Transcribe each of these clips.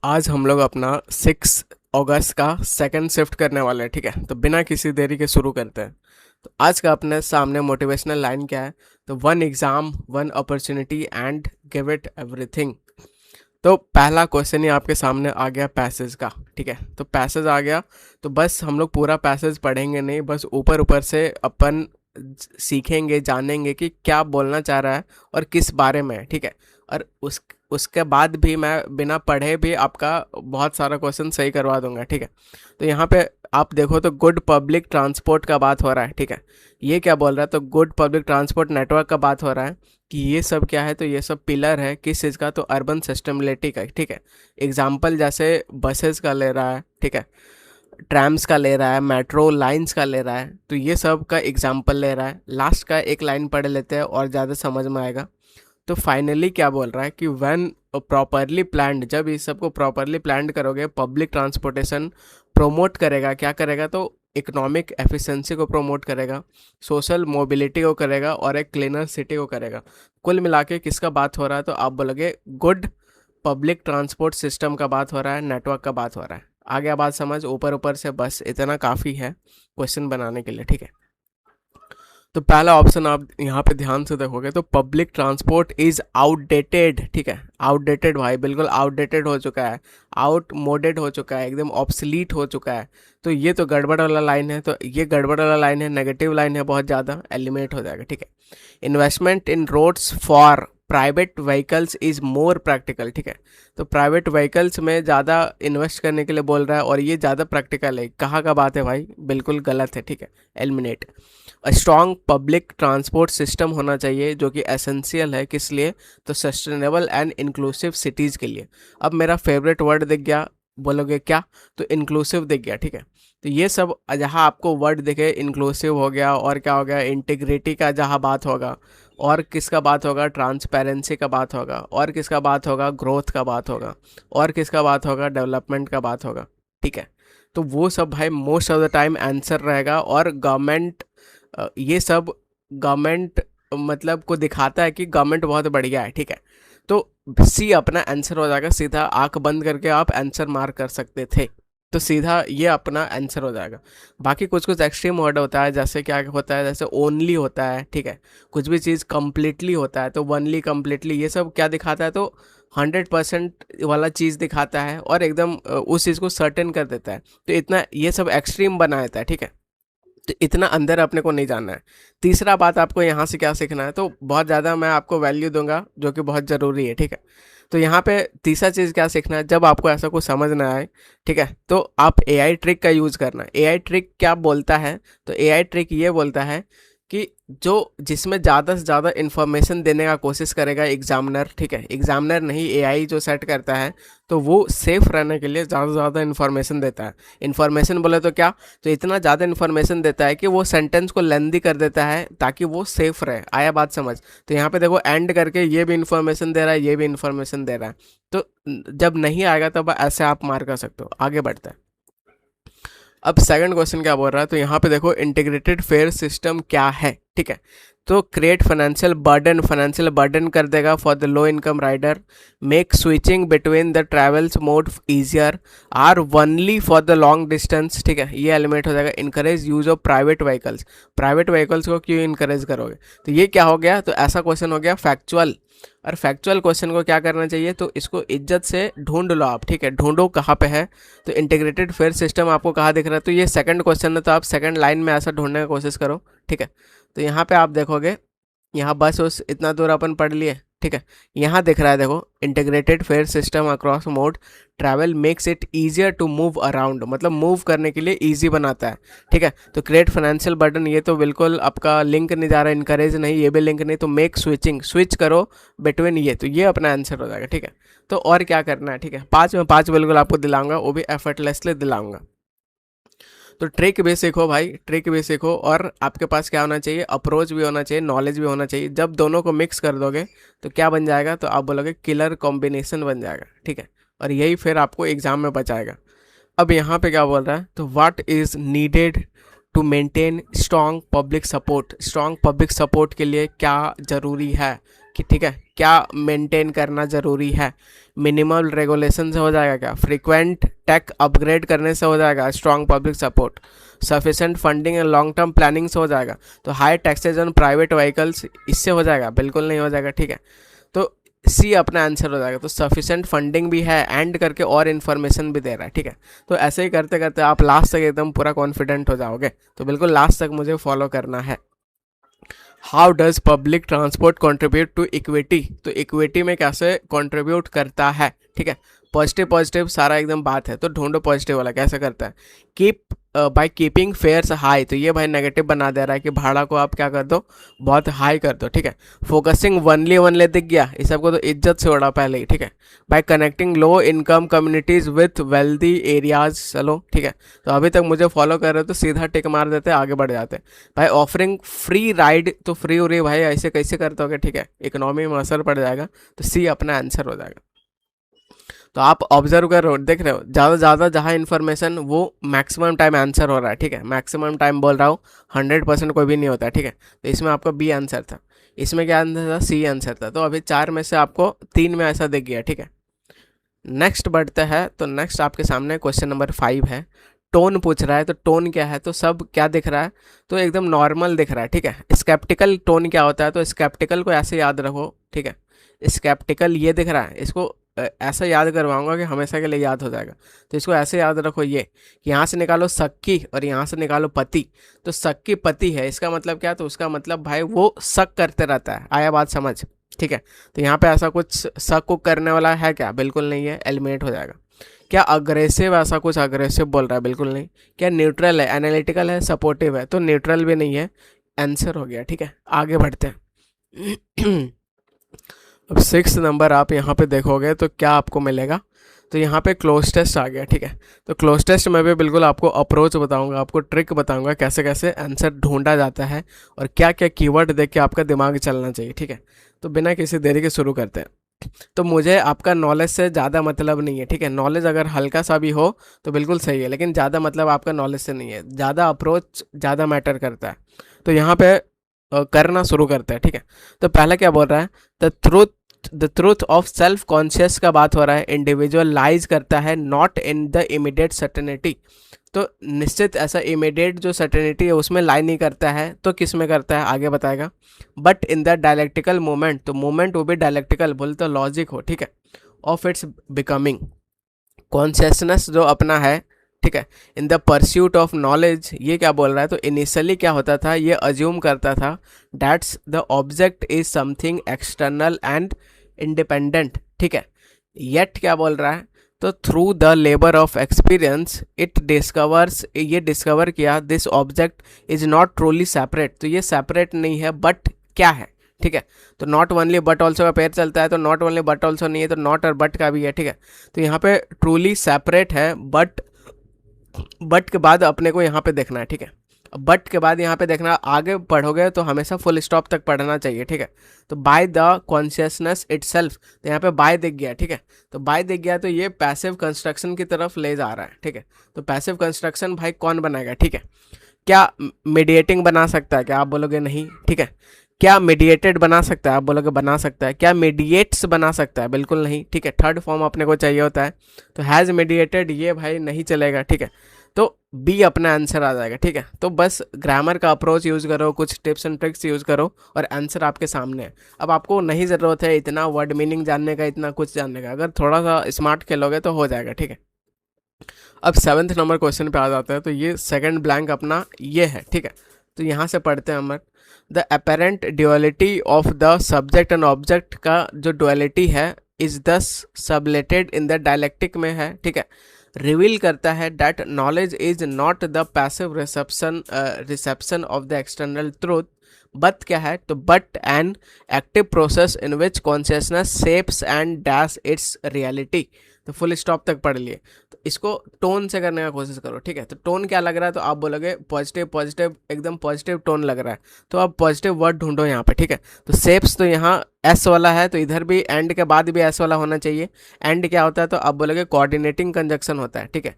आज हम लोग अपना 6 अगस्त का सेकंड शिफ्ट करने वाले हैं। ठीक है, तो बिना किसी देरी के शुरू करते हैं। तो आज का अपने सामने मोटिवेशनल लाइन क्या है? तो one exam, one opportunity and give it everything. तो पहला क्वेश्चन ही आपके सामने आ गया पैसेज का। ठीक है, तो पैसेज आ गया, तो बस हम लोग पूरा पैसेज पढ़ेंगे नहीं, बस ऊपर ऊपर से अपन सीखेंगे, जानेंगे कि क्या बोलना चाह रहा है और किस बारे में है। ठीक है, और उसके बाद भी मैं बिना पढ़े भी आपका बहुत सारा क्वेश्चन सही करवा दूंगा। ठीक है, तो यहाँ पे आप देखो तो गुड पब्लिक ट्रांसपोर्ट का बात हो रहा है। ठीक है, ये क्या बोल रहा है? तो गुड पब्लिक ट्रांसपोर्ट नेटवर्क का बात हो रहा है कि ये सब क्या है, तो ये सब पिलर है किस चीज़ का? तो अर्बन सस्टेनेबिलिटी का। ठीक है, एग्जाम्पल जैसे बसेस का ले रहा है, ठीक है, ट्रैम्स का ले रहा है, मेट्रो लाइंस का ले रहा है, तो ये सब का एग्जाम्पल ले रहा है। लास्ट का एक लाइन पढ़ लेते हैं और ज़्यादा समझ में आएगा। तो फाइनली क्या बोल रहा है कि व्हेन प्रॉपरली प्लान्ड, जब इस सबको प्रॉपरली प्लान करोगे, पब्लिक ट्रांसपोर्टेशन प्रोमोट करेगा, क्या करेगा? तो इकोनॉमिक एफिशिएंसी को प्रोमोट करेगा, सोशल मोबिलिटी को करेगा और एक क्लीनर सिटी को करेगा। कुल मिला के किसका बात हो रहा है? तो आप बोलोगे गुड पब्लिक ट्रांसपोर्ट सिस्टम का बात हो रहा है, नेटवर्क का बात हो रहा है। आ गया बात समझ? ऊपर ऊपर से बस इतना काफ़ी है क्वेश्चन बनाने के लिए। ठीक है, तो पहला ऑप्शन आप यहाँ पे ध्यान से देखोगे तो पब्लिक ट्रांसपोर्ट इज आउटडेटेड। ठीक है, आउटडेटेड भाई, बिल्कुल आउटडेटेड हो चुका है, आउटमोडेड हो चुका है, एकदम ऑब्सलीट हो चुका है। तो ये तो गड़बड़ वाला लाइन है, तो ये गड़बड़ वाला लाइन है, नेगेटिव लाइन है, बहुत ज़्यादा एलिमिनेट हो जाएगा। ठीक है, investment in roads for private vehicles is more practical. ठीक है, तो प्राइवेट व्हीकल्स में ज़्यादा इन्वेस्ट करने के लिए बोल रहा है और ये ज़्यादा प्रैक्टिकल है। कहाँ का बात है भाई? बिल्कुल गलत है। ठीक है, eliminate. Strong public transport system होना चाहिए जो कि एसेंशियल है, किस लिए? तो सस्टेनेबल एंड इंक्लूसिव सिटीज़ के लिए। अब मेरा फेवरेट वर्ड दिख गया, बोलोगे क्या? तो इंक्लूसिव दिख गया। ठीक है, तो ये सब जहाँ आपको वर्ड दिखे, इंक्लूसिव हो गया, और क्या हो गया? इंटीग्रिटी का जहाँ बात होगा, और किसका बात होगा? ट्रांसपेरेंसी का बात होगा, और किसका बात होगा? ग्रोथ का बात होगा, और किसका बात होगा? डेवलपमेंट का बात होगा। ठीक है, तो वो सब भाई most of the time answer रहेगा। और गवर्नमेंट, ये सब गवर्नमेंट मतलब को दिखाता है कि गवर्नमेंट बहुत बढ़िया है। ठीक है, तो सी अपना आंसर हो जाएगा। सीधा आंख बंद करके आप आंसर मार्क कर सकते थे, तो सीधा ये अपना आंसर हो जाएगा। बाकी कुछ कुछ एक्सट्रीम वर्ड होता है, जैसे क्या होता है, जैसे ओनली होता है। ठीक है, कुछ भी चीज़ कम्प्लीटली होता है, तो वनली, कम्प्लीटली, ये सब क्या दिखाता है? तो 100% वाला चीज़ दिखाता है और एकदम उस चीज़ को सर्टेन कर देता है। तो इतना ये सब एक्सट्रीम बना देता है। ठीक है, तो इतना अंदर अपने को नहीं जानना है। तीसरा बात आपको यहाँ से क्या सीखना है? तो बहुत ज़्यादा मैं आपको वैल्यू दूंगा जो कि बहुत ज़रूरी है। ठीक है, तो यहाँ पे तीसरा चीज़ क्या सीखना है? जब आपको ऐसा कुछ समझ ना आए, ठीक है, तो आप एआई ट्रिक का यूज़ करना। एआई ट्रिक क्या बोलता है? तो एआई ट्रिक ये बोलता है कि जो जिसमें ज़्यादा से ज़्यादा इन्फॉर्मेशन देने का कोशिश करेगा एग्जामिनर, ठीक है, एग्जामिनर नहीं, एआई जो सेट करता है, तो वो सेफ रहने के लिए ज़्यादा से ज़्यादा इन्फॉर्मेशन देता है। इन्फॉर्मेशन बोले तो क्या? तो इतना ज़्यादा इन्फॉर्मेशन देता है कि वो सेंटेंस को लेंदी कर देता है ताकि वो सेफ रहे। आया बात समझ? तो यहाँ पे देखो एंड करके ये भी इन्फॉर्मेशन दे रहा है, ये भी इन्फॉर्मेशन दे रहा है। तो जब नहीं आएगा तब ऐसे आप मार कर सकते हो। आगे बढ़ता है। अब सेकंड क्वेश्चन क्या बोल रहा है? तो यहाँ पे देखो इंटीग्रेटेड फेयर सिस्टम क्या है। ठीक है, तो क्रिएट फाइनेंशियल बर्डन कर देगा for the low income rider, make switching between the travels mode easier, or only for the long distance. ठीक है, ये एलिमेंट हो जाएगा। Encourage use of private vehicles को क्यों इनकरेज करोगे? तो ये क्या हो गया? तो ऐसा क्वेश्चन हो गया फैक्चुअल। और फैक्चुअल क्वेश्चन को क्या करना चाहिए? तो इसको इज्जत से ढूंढ लो आप। ठीक है, ढूंढो कहाँ पे है। तो इंटीग्रेटेड फेयर सिस्टम आपको कहाँ दिख रहा है? तो ये सेकंड क्वेश्चन है, तो आप सेकंड लाइन में ऐसा ढूंढने की कोशिश करो। ठीक है, तो यहाँ पे आप देखोगे, यहाँ बस उस इतना दूर अपन पढ़ लिए। ठीक है, यहाँ दिख रहा है देखो, integrated fare system across mode travel makes it easier to move around, मतलब मूव करने के लिए ईजी बनाता है। ठीक है, तो क्रिएट फाइनेंशियल बर्डन, ये तो बिल्कुल आपका लिंक नहीं जा रहा है, इनकरेज नहीं, ये भी लिंक नहीं। तो मेक स्विच करो बिटवीन, ये तो ये अपना आंसर हो जाएगा। ठीक है, तो और क्या करना है? ठीक है, 5 में 5 बिल्कुल आपको दिलाऊंगा, वो भी एफर्टलेसली दिलाऊंगा। तो ट्रिक भी सीखो भाई, ट्रिक भी सीखो, और आपके पास क्या होना चाहिए? अप्रोच भी होना चाहिए, नॉलेज भी होना चाहिए। जब दोनों को मिक्स कर दोगे तो क्या बन जाएगा? तो आप बोलोगे किलर कॉम्बिनेशन बन जाएगा। ठीक है, और यही फिर आपको एग्जाम में बचाएगा। अब यहाँ पे क्या बोल रहा है? तो what is needed to maintain strong public support. Strong public support के लिए क्या ज़रूरी है? कि ठीक है, क्या मेंटेन करना ज़रूरी है? मिनिमल रेगुलेशन से हो जाएगा क्या? फ्रीक्वेंट टेक अपग्रेड करने से हो जाएगा? Strong public support, sufficient funding and long term planning से हो जाएगा? तो high taxes on private vehicles, इससे हो जाएगा? बिल्कुल नहीं हो जाएगा, ठीक है। तो सी अपना आंसर हो जाएगा। तो सफिशेंट फंडिंग भी है, एंड करके और इन्फॉर्मेशन भी दे रहा है, ठीक है। तो ऐसे ही करते करते आप लास्ट तक एकदम पूरा कॉन्फिडेंट हो जाओगे। तो बिल्कुल लास्ट तक मुझे फॉलो करना है। How does public transport contribute to equity? तो इक्विटी में कैसे कंट्रीब्यूट करता है, ठीक है। पॉजिटिव पॉजिटिव सारा एकदम बात है, तो ढूंढो पॉजिटिव वाला कैसे करता है। Keep by keeping fares high, तो ये भाई नेगेटिव बना दे रहा है कि भाड़ा को आप क्या कर दो, बहुत हाई कर दो, ठीक है। फोकसिंग वनली दिख गया, इस सबको तो इज्जत से उड़ा पहले ही, ठीक है। Bye connecting low income communities with wealthy areas, चलो ठीक है। तो अभी तक मुझे फॉलो कर रहे हो तो सीधा टिक मार देते, आगे बढ़ जाते। भाई ऑफरिंग फ्री राइड, तो फ्री हो रही है भाई, ऐसे कैसे करते होगे, ठीक है। इकोनॉमी में असर पड़ जाएगा, तो सी अपना आंसर हो जाएगा। तो आप ऑब्जर्व कर रहे हो, देख रहे हो, ज़्यादा ज़्यादा जहाँ इन्फॉर्मेशन वो मैक्सिमम टाइम आंसर हो रहा है, ठीक है। मैक्सिमम टाइम बोल रहा हूँ, 100% कोई भी नहीं होता है, ठीक है। तो इसमें आपका बी आंसर था, इसमें क्या आंसर था, सी आंसर था। तो अभी 4 में से आपको 3 में ऐसा दिख गया, ठीक है। नेक्स्ट बढ़ते हैं। तो नेक्स्ट आपके सामने क्वेश्चन नंबर 5 है। टोन पूछ रहा है, तो टोन क्या है, तो सब क्या दिख रहा है, तो एकदम नॉर्मल दिख रहा है, ठीक है। स्केप्टिकल टोन क्या होता है, तो स्केप्टिकल को ऐसे याद रखो, ठीक है। स्केप्टिकल ये दिख रहा है, इसको ऐसा याद करवाऊंगा कि हमेशा के लिए याद हो जाएगा। तो इसको ऐसे याद रखो, ये यहाँ से निकालो सक्की और यहाँ से निकालो पति। तो सक्की पति है, इसका मतलब क्या, तो उसका मतलब भाई वो शक करते रहता है। आया बात समझ, ठीक है। तो यहाँ पे ऐसा कुछ शक को करने वाला है क्या, बिल्कुल नहीं है, एलिमिनेट हो जाएगा। क्या अग्रेसिव, ऐसा कुछ अग्रेसिव बोल रहा है, बिल्कुल नहीं। क्या न्यूट्रल है, एनालिटिकल है, सपोर्टिव है, तो न्यूट्रल भी नहीं है, आंसर हो गया, ठीक है। आगे बढ़ते हैं। अब 6 नंबर आप यहाँ पे देखोगे तो क्या आपको मिलेगा, तो यहाँ पे क्लोज टेस्ट आ गया, ठीक है। तो क्लोज टेस्ट में भी बिल्कुल आपको अप्रोच बताऊंगा, आपको ट्रिक बताऊंगा कैसे कैसे आंसर ढूंढा जाता है और क्या क्या कीवर्ड देख के आपका दिमाग चलना चाहिए, ठीक है। तो बिना किसी देरी के शुरू करते हैं। तो मुझे आपका नॉलेज से ज़्यादा मतलब नहीं है, ठीक है। नॉलेज अगर हल्का सा भी हो तो बिल्कुल सही है, लेकिन ज़्यादा मतलब आपका नॉलेज से नहीं है, ज़्यादा अप्रोच ज़्यादा मैटर करता है। तो यहाँ पे करना शुरू करते हैं, ठीक है। तो पहला क्या बोल रहा है, the truth of self conscious का बात हो रहा है। इंडिविजुअल लाइज करता है not in the immediate certainty, तो निश्चित ऐसा इमीडिएट जो सर्टेनिटी है उसमें लाई नहीं करता है, तो किस में करता है, आगे बताएगा। But in the dialectical moment, तो मोमेंट वो भी डायलेक्टिकल बोले तो लॉजिक हो, ठीक है, ऑफ इट्स बिकमिंग। कॉन्शियसनेस जो अपना है, ठीक है, in the pursuit of knowledge, ये क्या बोल रहा है, तो इनिशियली क्या होता था, ये अज्यूम करता था that's the object is something external and independent, ठीक है। येट क्या बोल रहा है, तो through the labour of experience it discovers, ये डिस्कवर किया this object is not truly separate, तो ये सेपरेट नहीं है बट क्या है, ठीक है। तो नॉट ओनली बट ऑल्सो का पेयर चलता है, तो नॉट ओनली बट ऑल्सो नहीं है, तो नॉट और बट का भी है, ठीक है। तो यहाँ पे ट्रूली सेपरेट है, बट के बाद अपने को यहाँ पे देखना है, ठीक है। बट के बाद यहाँ पे देखना, आगे पढ़ोगे तो हमेशा फुल स्टॉप तक पढ़ना चाहिए, ठीक है। तो बाय द कॉन्शियसनेस इटसेल्फ, तो यहाँ पे बाय दिख गया, ठीक है। तो बाय दिख गया तो ये पैसिव कंस्ट्रक्शन की तरफ ले जा रहा है, ठीक है। तो पैसिव कंस्ट्रक्शन भाई कौन बनाएगा, ठीक है। क्या मीडिएटिंग बना सकता है, क्या आप बोलोगे नहीं, ठीक है। क्या मीडिएटेड बना सकता है, आप बोलोगे बना सकता है। क्या मीडिएट्स बना सकता है, बिल्कुल नहीं, ठीक है। थर्ड फॉर्म अपने को चाहिए होता है, तो हैज़ मीडिएटेड ये भाई नहीं चलेगा, ठीक है। तो बी अपना आंसर आ जाएगा, ठीक है। तो बस ग्रामर का अप्रोच यूज़ करो, कुछ टिप्स एंड ट्रिक्स यूज़ करो और आंसर आपके सामने है। अब आपको नहीं ज़रूरत है इतना वर्ड मीनिंग जानने का, इतना कुछ जानने का, अगर थोड़ा सा स्मार्ट खेलोगे तो हो जाएगा, ठीक है। अब 7th नंबर क्वेश्चन पे आ जाता है। तो ये सेकंड ब्लैंक अपना ये है, ठीक है। तो यहाँ से पढ़ते हैं हम। The apparent duality of the subject and object का जो ड्यूअलिटी है इज दस सबलेटेड इन द डायलेक्टिक में है, ठीक है। रिवील करता है that knowledge is not the passive reception of the external truth, but क्या है, तो but an active process in which consciousness shapes and dash it's reality. तो फुल स्टॉप तक पढ़ लिए। तो इसको टोन से करने का कोशिश करो, ठीक है। तो टोन क्या लग रहा है, तो आप बोलोगे पॉजिटिव पॉजिटिव, एकदम पॉजिटिव टोन लग रहा है, तो आप पॉजिटिव वर्ड ढूंढो यहाँ पे, ठीक है। तो शेप्स तो यहाँ एस वाला है, तो इधर भी एंड के बाद भी एस वाला होना चाहिए। एंड क्या होता है, तो आप बोलोगे कोऑर्डिनेटिंग कंजक्शन होता है, ठीक है।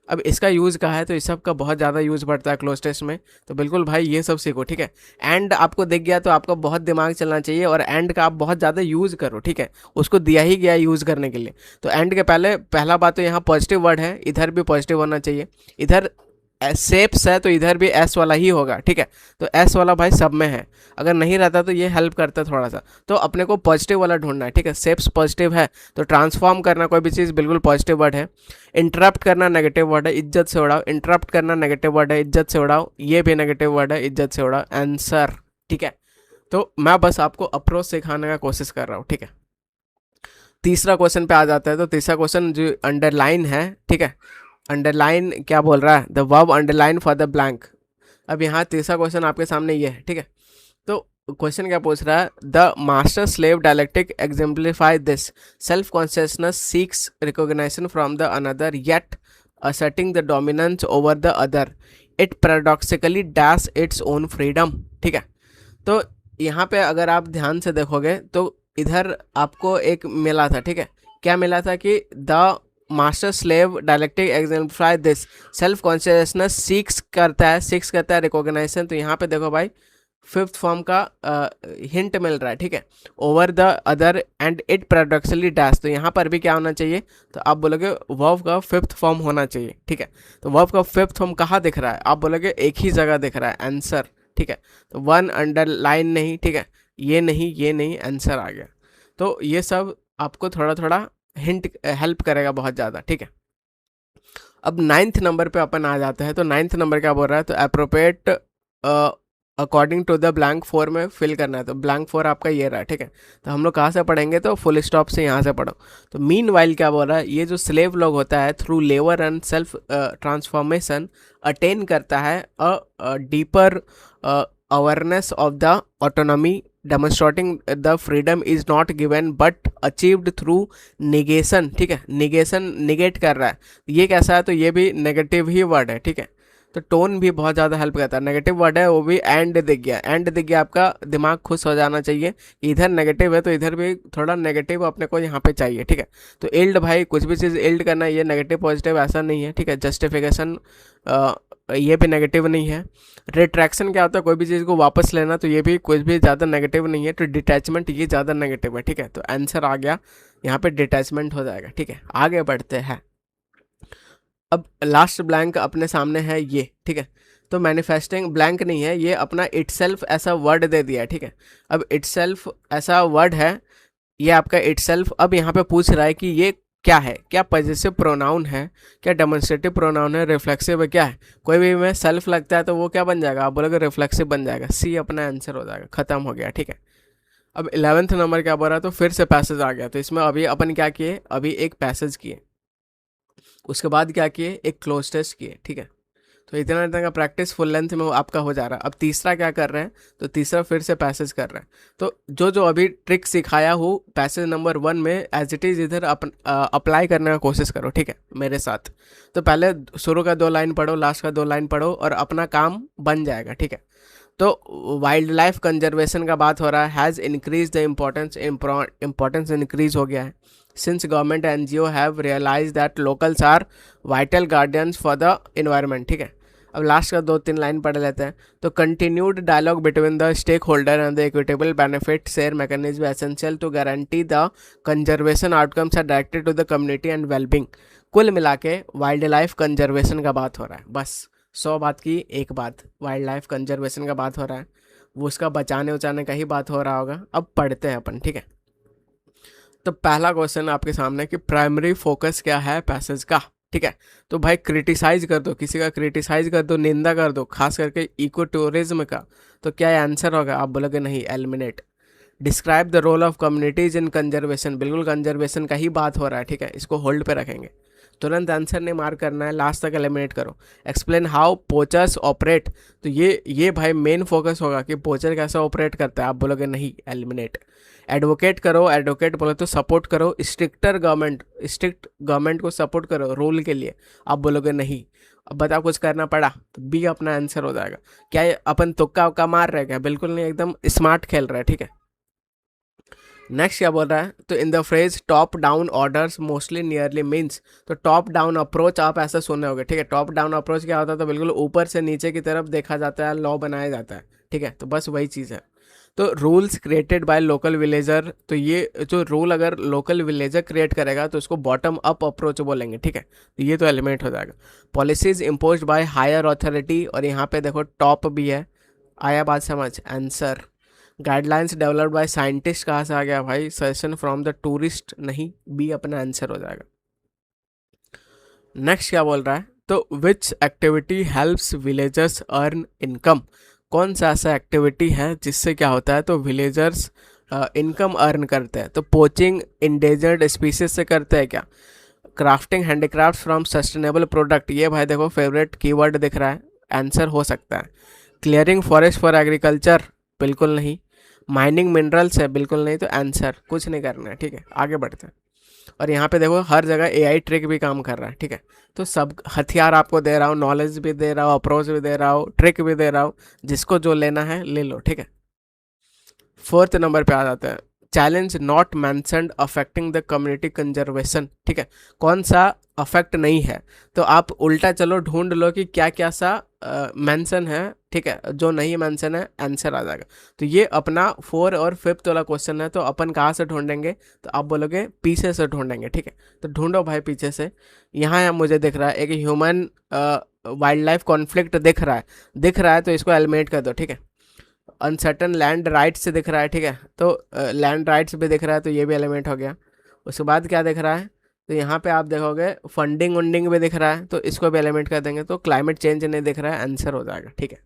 अब इसका यूज़ कहाँ है, तो इस सब का बहुत ज़्यादा यूज़ पड़ता है क्लोज टेस्ट में, तो बिल्कुल भाई ये सब सीखो, ठीक है। एंड आपको दिख गया तो आपका बहुत दिमाग चलना चाहिए, और एंड का आप बहुत ज़्यादा यूज़ करो, ठीक है, उसको दिया ही गया यूज़ करने के लिए। तो एंड के पहले पहला बात तो यहाँ पॉजिटिव वर्ड है, इधर भी पॉजिटिव होना चाहिए, इधर सेप्स है तो इधर भी एस वाला ही होगा, ठीक है। तो एस वाला भाई सब में है, अगर नहीं रहता तो ये हेल्प करता है थोड़ा सा। तो अपने को पॉजिटिव वाला ढूंढना है, ठीक है। सेप्स पॉजिटिव है तो ट्रांसफॉर्म करना कोई भी चीज़ बिल्कुल पॉजिटिव वर्ड है। इंटरप्ट करना नेगेटिव वर्ड है, इज्जत से उड़ाओ, इंटरप्ट करना नेगेटिव वर्ड है, इज्जत से उड़ाओ, ये भी नेगेटिव वर्ड है, इज्जत से उड़ाओ, आंसर, ठीक है। तो मैं बस आपको अप्रोच सिखाने का कोशिश कर रहा हूँ, ठीक है। तीसरा क्वेश्चन पे आ जाता है। तो तीसरा क्वेश्चन जो अंडरलाइन है, ठीक है, अंडरलाइन क्या बोल रहा है, the verb underline for the blank. अब यहाँ तीसरा क्वेश्चन आपके सामने ये है, ठीक है। तो क्वेश्चन क्या पूछ रहा है, the master slave dialectic exemplify this, self consciousness seeks recognition from the another yet asserting the dominance over the other, it paradoxically dash its own freedom, ठीक है। तो यहाँ पे अगर आप ध्यान से देखोगे तो इधर आपको एक मिला था, ठीक है, क्या मिला था कि the master slave dialectic exemplify this, self consciousness seeks करता है रिकॉग्नाइजेशन। तो यहाँ पे देखो भाई फिफ्थ फॉर्म का हिंट मिल रहा है, ठीक है, over the other and it paradoxically dash. तो यहाँ पर भी क्या होना चाहिए, तो आप बोलोगे वर्ब का फिफ्थ फॉर्म होना चाहिए, ठीक है। तो वर्ब का फिफ्थ फॉर्म कहाँ दिख रहा है, आप बोलोगे एक ही जगह दिख रहा है, आंसर, ठीक है। तो वन अंडरलाइन नहीं, ठीक है, ये नहीं, आंसर आ गया। तो ये सब आपको थोड़ा थोड़ा हिंट हेल्प करेगा बहुत ज़्यादा, ठीक है। अब नाइन्थ नंबर पे अपन आ जाते हैं। तो नाइन्थ नंबर क्या बोल रहा है, तो appropriate according to the blank four में फिल करना है। तो ब्लैंक फोर आपका ये रहा है, ठीक है। तो हम लोग कहाँ से पढ़ेंगे, तो फुल स्टॉप से यहाँ से पढ़ो। तो मीन वाइल क्या बोल रहा है, ये जो स्लेव लोग होता है through labour and self transformation attain करता है a deeper awareness of the autonomy, demonstrating the freedom is not given but achieved through negation, ठीक है। निगेशन निगेट कर रहा है, ये कैसा है, तो ये भी नेगेटिव ही वर्ड है, ठीक है। तो टोन भी बहुत ज़्यादा हेल्प करता है, नेगेटिव वर्ड है वो भी, एंड दिख गया, एंड दिख गया, आपका दिमाग खुश हो जाना चाहिए कि इधर नेगेटिव है तो इधर भी थोड़ा नेगेटिव अपने को यहाँ पे चाहिए, ठीक है। तो इल्ड भाई कुछ भी चीज़ इल्ड करना, ये नेगेटिव पॉजिटिव ऐसा नहीं है, ठीक है। जस्टिफिकेशन ये भी नेगेटिव नहीं है। रिट्रैक्शन क्या होता है, कोई भी चीज़ को वापस लेना, तो ये भी कुछ भी ज़्यादा नेगेटिव नहीं है। तो डिटैचमेंट ये ज़्यादा नेगेटिव है, ठीक है। तो आंसर आ गया यहाँ पे, डिटैचमेंट हो जाएगा, ठीक है। आगे बढ़ते हैं। अब लास्ट ब्लैंक अपने सामने है ये, ठीक है। तो मैनिफेस्टिंग ब्लैंक नहीं है, ये अपना इटसेल्फ ऐसा वर्ड दे दिया है, ठीक है। अब इटसेल्फ ऐसा वर्ड है, ये आपका इटसेल्फ। अब यहाँ पे पूछ रहा है कि ये क्या है, क्या पॉजेसिव प्रोनाउन है, क्या डेमोन्स्ट्रेटिव प्रोनाउन है, रिफ्लेक्सिव है, क्या है। कोई भी में सेल्फ लगता है तो वो क्या बन जाएगा, आप बोलोगे रिफ्लेक्सिव बन जाएगा, सी अपना आंसर हो जाएगा, खत्म हो गया, ठीक है। अब 11th नंबर क्या बोल रहा है, तो फिर से पैसेज आ गया। तो इसमें अभी अपन क्या किए, अभी एक पैसेज किए, उसके बाद क्या किए, एक क्लोज टेस्ट किए, ठीक है। तो इतना इतना का प्रैक्टिस फुल लेंथ में आपका हो जा रहा है। अब तीसरा क्या कर रहे हैं, तो तीसरा फिर से पैसेज कर रहे हैं। तो जो जो अभी ट्रिक सिखाया हूँ पैसेज नंबर 1 में एज इट इज़ इधर अप्लाई करने का कोशिश करो, ठीक है, मेरे साथ। तो पहले शुरू का 2 लाइन पढ़ो, लास्ट का 2 लाइन पढ़ो, और अपना काम बन जाएगा, ठीक है। तो वाइल्ड लाइफ कंजर्वेशन का बात हो रहा है, has increase the importance increase हो गया है since government NGO have realise that locals are vital guardians for the environment, ठीक है। अब लास्ट का 2-3 लाइन पढ़ लेते हैं। तो continued dialogue between the stakeholder and the equitable benefit share mechanism essential to guarantee the conservation outcomes are directed to the community and wellbeing. कुल मिला के वाइल्ड लाइफ कंजर्वेशन का बात हो रहा है, बस 100 बात की एक बात, वाइल्ड लाइफ कंजर्वेशन का बात हो रहा है, वो उसका बचाने उचाने का ही बात हो रहा होगा। अब पढ़ते हैं अपन, ठीक है। तो पहला क्वेश्चन आपके सामने कि प्राइमरी फोकस क्या है पैसेज का, ठीक है। तो भाई क्रिटिसाइज कर दो, किसी का क्रिटिसाइज कर दो, निंदा कर दो, खास करके इको टूरिज्म का। तो क्या आंसर होगा, आप बोलोगे नहीं, eliminate. Describe the role of communities in conservation, बिल्कुल कंजर्वेशन का ही बात हो रहा है, ठीक है, इसको होल्ड पे रखेंगे। तुरंत आंसर नहीं मार्क करना है, लास्ट तक एलिमिनेट करो। एक्सप्लेन हाउ पोचर्स ऑपरेट, तो ये भाई मेन फोकस होगा कि पोचर कैसे ऑपरेट करता है, आप बोलोगे नहीं, एलिमिनेट। एडवोकेट करो, एडवोकेट बोलो तो सपोर्ट करो, स्ट्रिक्ट गवर्नमेंट को सपोर्ट करो रूल के लिए, आप बोलोगे नहीं। अब बताओ कुछ करना पड़ा, तो बी अपना आंसर हो जाएगा। क्या ये अपन तुक्का उक्का मार रहे क्या, बिल्कुल नहीं, एकदम स्मार्ट खेल रहे हैं, ठीक है। नेक्स्ट क्या बोल रहा है, तो in the phrase top down orders mostly nearly means, तो टॉप डाउन अप्रोच आप ऐसा सुने होगे, ठीक है। टॉप डाउन अप्रोच क्या होता है, तो बिल्कुल ऊपर से नीचे की तरफ देखा जाता है, लॉ बनाया जाता है, ठीक है। तो बस वही चीज़ है। तो rules created by local villager, तो ये जो रूल अगर लोकल विलेजर क्रिएट करेगा तो उसको बॉटम अप अप्रोच बोलेंगे, ठीक है। तो ये तो एलिमेंट हो जाएगा। Policies impose by higher authority, और यहाँ पे देखो टॉप भी है, आया बात समझ, answer. Guidelines developed by scientist कहाँ से आ गया भाई, सजेशन फ्रॉम द टूरिस्ट, नहीं, बी अपना आंसर हो जाएगा। नेक्स्ट क्या बोल रहा है, तो which activity helps villagers earn income, कौन सा ऐसा एक्टिविटी है जिससे क्या होता है, तो विलेजर्स इनकम अर्न करते हैं। तो पोचिंग इंडेंजर्ड स्पीसीज से करते हैं क्या, crafting handicraft from sustainable product, ये भाई देखो फेवरेट कीवर्ड दिख रहा है, आंसर हो सकता है। क्लियरिंग फॉरेस्ट फॉर एग्रीकल्चर, बिल्कुल नहीं। माइनिंग मिनरल्स है, बिल्कुल नहीं। तो आंसर कुछ नहीं करना है, ठीक है, आगे बढ़ते हैं। और यहाँ पे देखो हर जगह एआई ट्रिक भी काम कर रहा है, ठीक है। तो सब हथियार आपको दे रहा हूँ, नॉलेज भी दे रहा हूँ, अप्रोच भी दे रहा हूँ, ट्रिक भी दे रहा हूँ, जिसको जो लेना है ले लो, ठीक है। फोर्थ नंबर पे आ जाते हैं, challenge not mentioned affecting the community conservation, ठीक है। कौन सा अफेक्ट नहीं है, तो आप उल्टा चलो ढूंढ लो कि क्या क्या सा मेंशन है, ठीक है। जो नहीं मेंशन है आंसर आ जाएगा। तो ये अपना 4 और 5 वाला क्वेश्चन है, तो अपन कहाँ से ढूंढेंगे, तो आप बोलोगे पीछे से ढूंढेंगे, ठीक है। तो ढूंढो भाई पीछे से। यहाँ मुझे दिख रहा है एक ह्यूमन वाइल्ड लाइफ कॉन्फ्लिक्ट दिख रहा है तो इसको एलिमिनेट कर दो, ठीक है। अनसर्टन लैंड राइट्स से दिख रहा है, ठीक है। तो लैंड राइट्स भी दिख रहा है, तो ये भी एलिमेंट हो गया। उसके बाद क्या दिख रहा है, तो यहाँ पे आप देखोगे फंडिंग वंडिंग भी दिख रहा है, तो इसको भी एलिमेंट कर देंगे। तो क्लाइमेट चेंज नहीं दिख रहा है, आंसर हो जाएगा, ठीक है।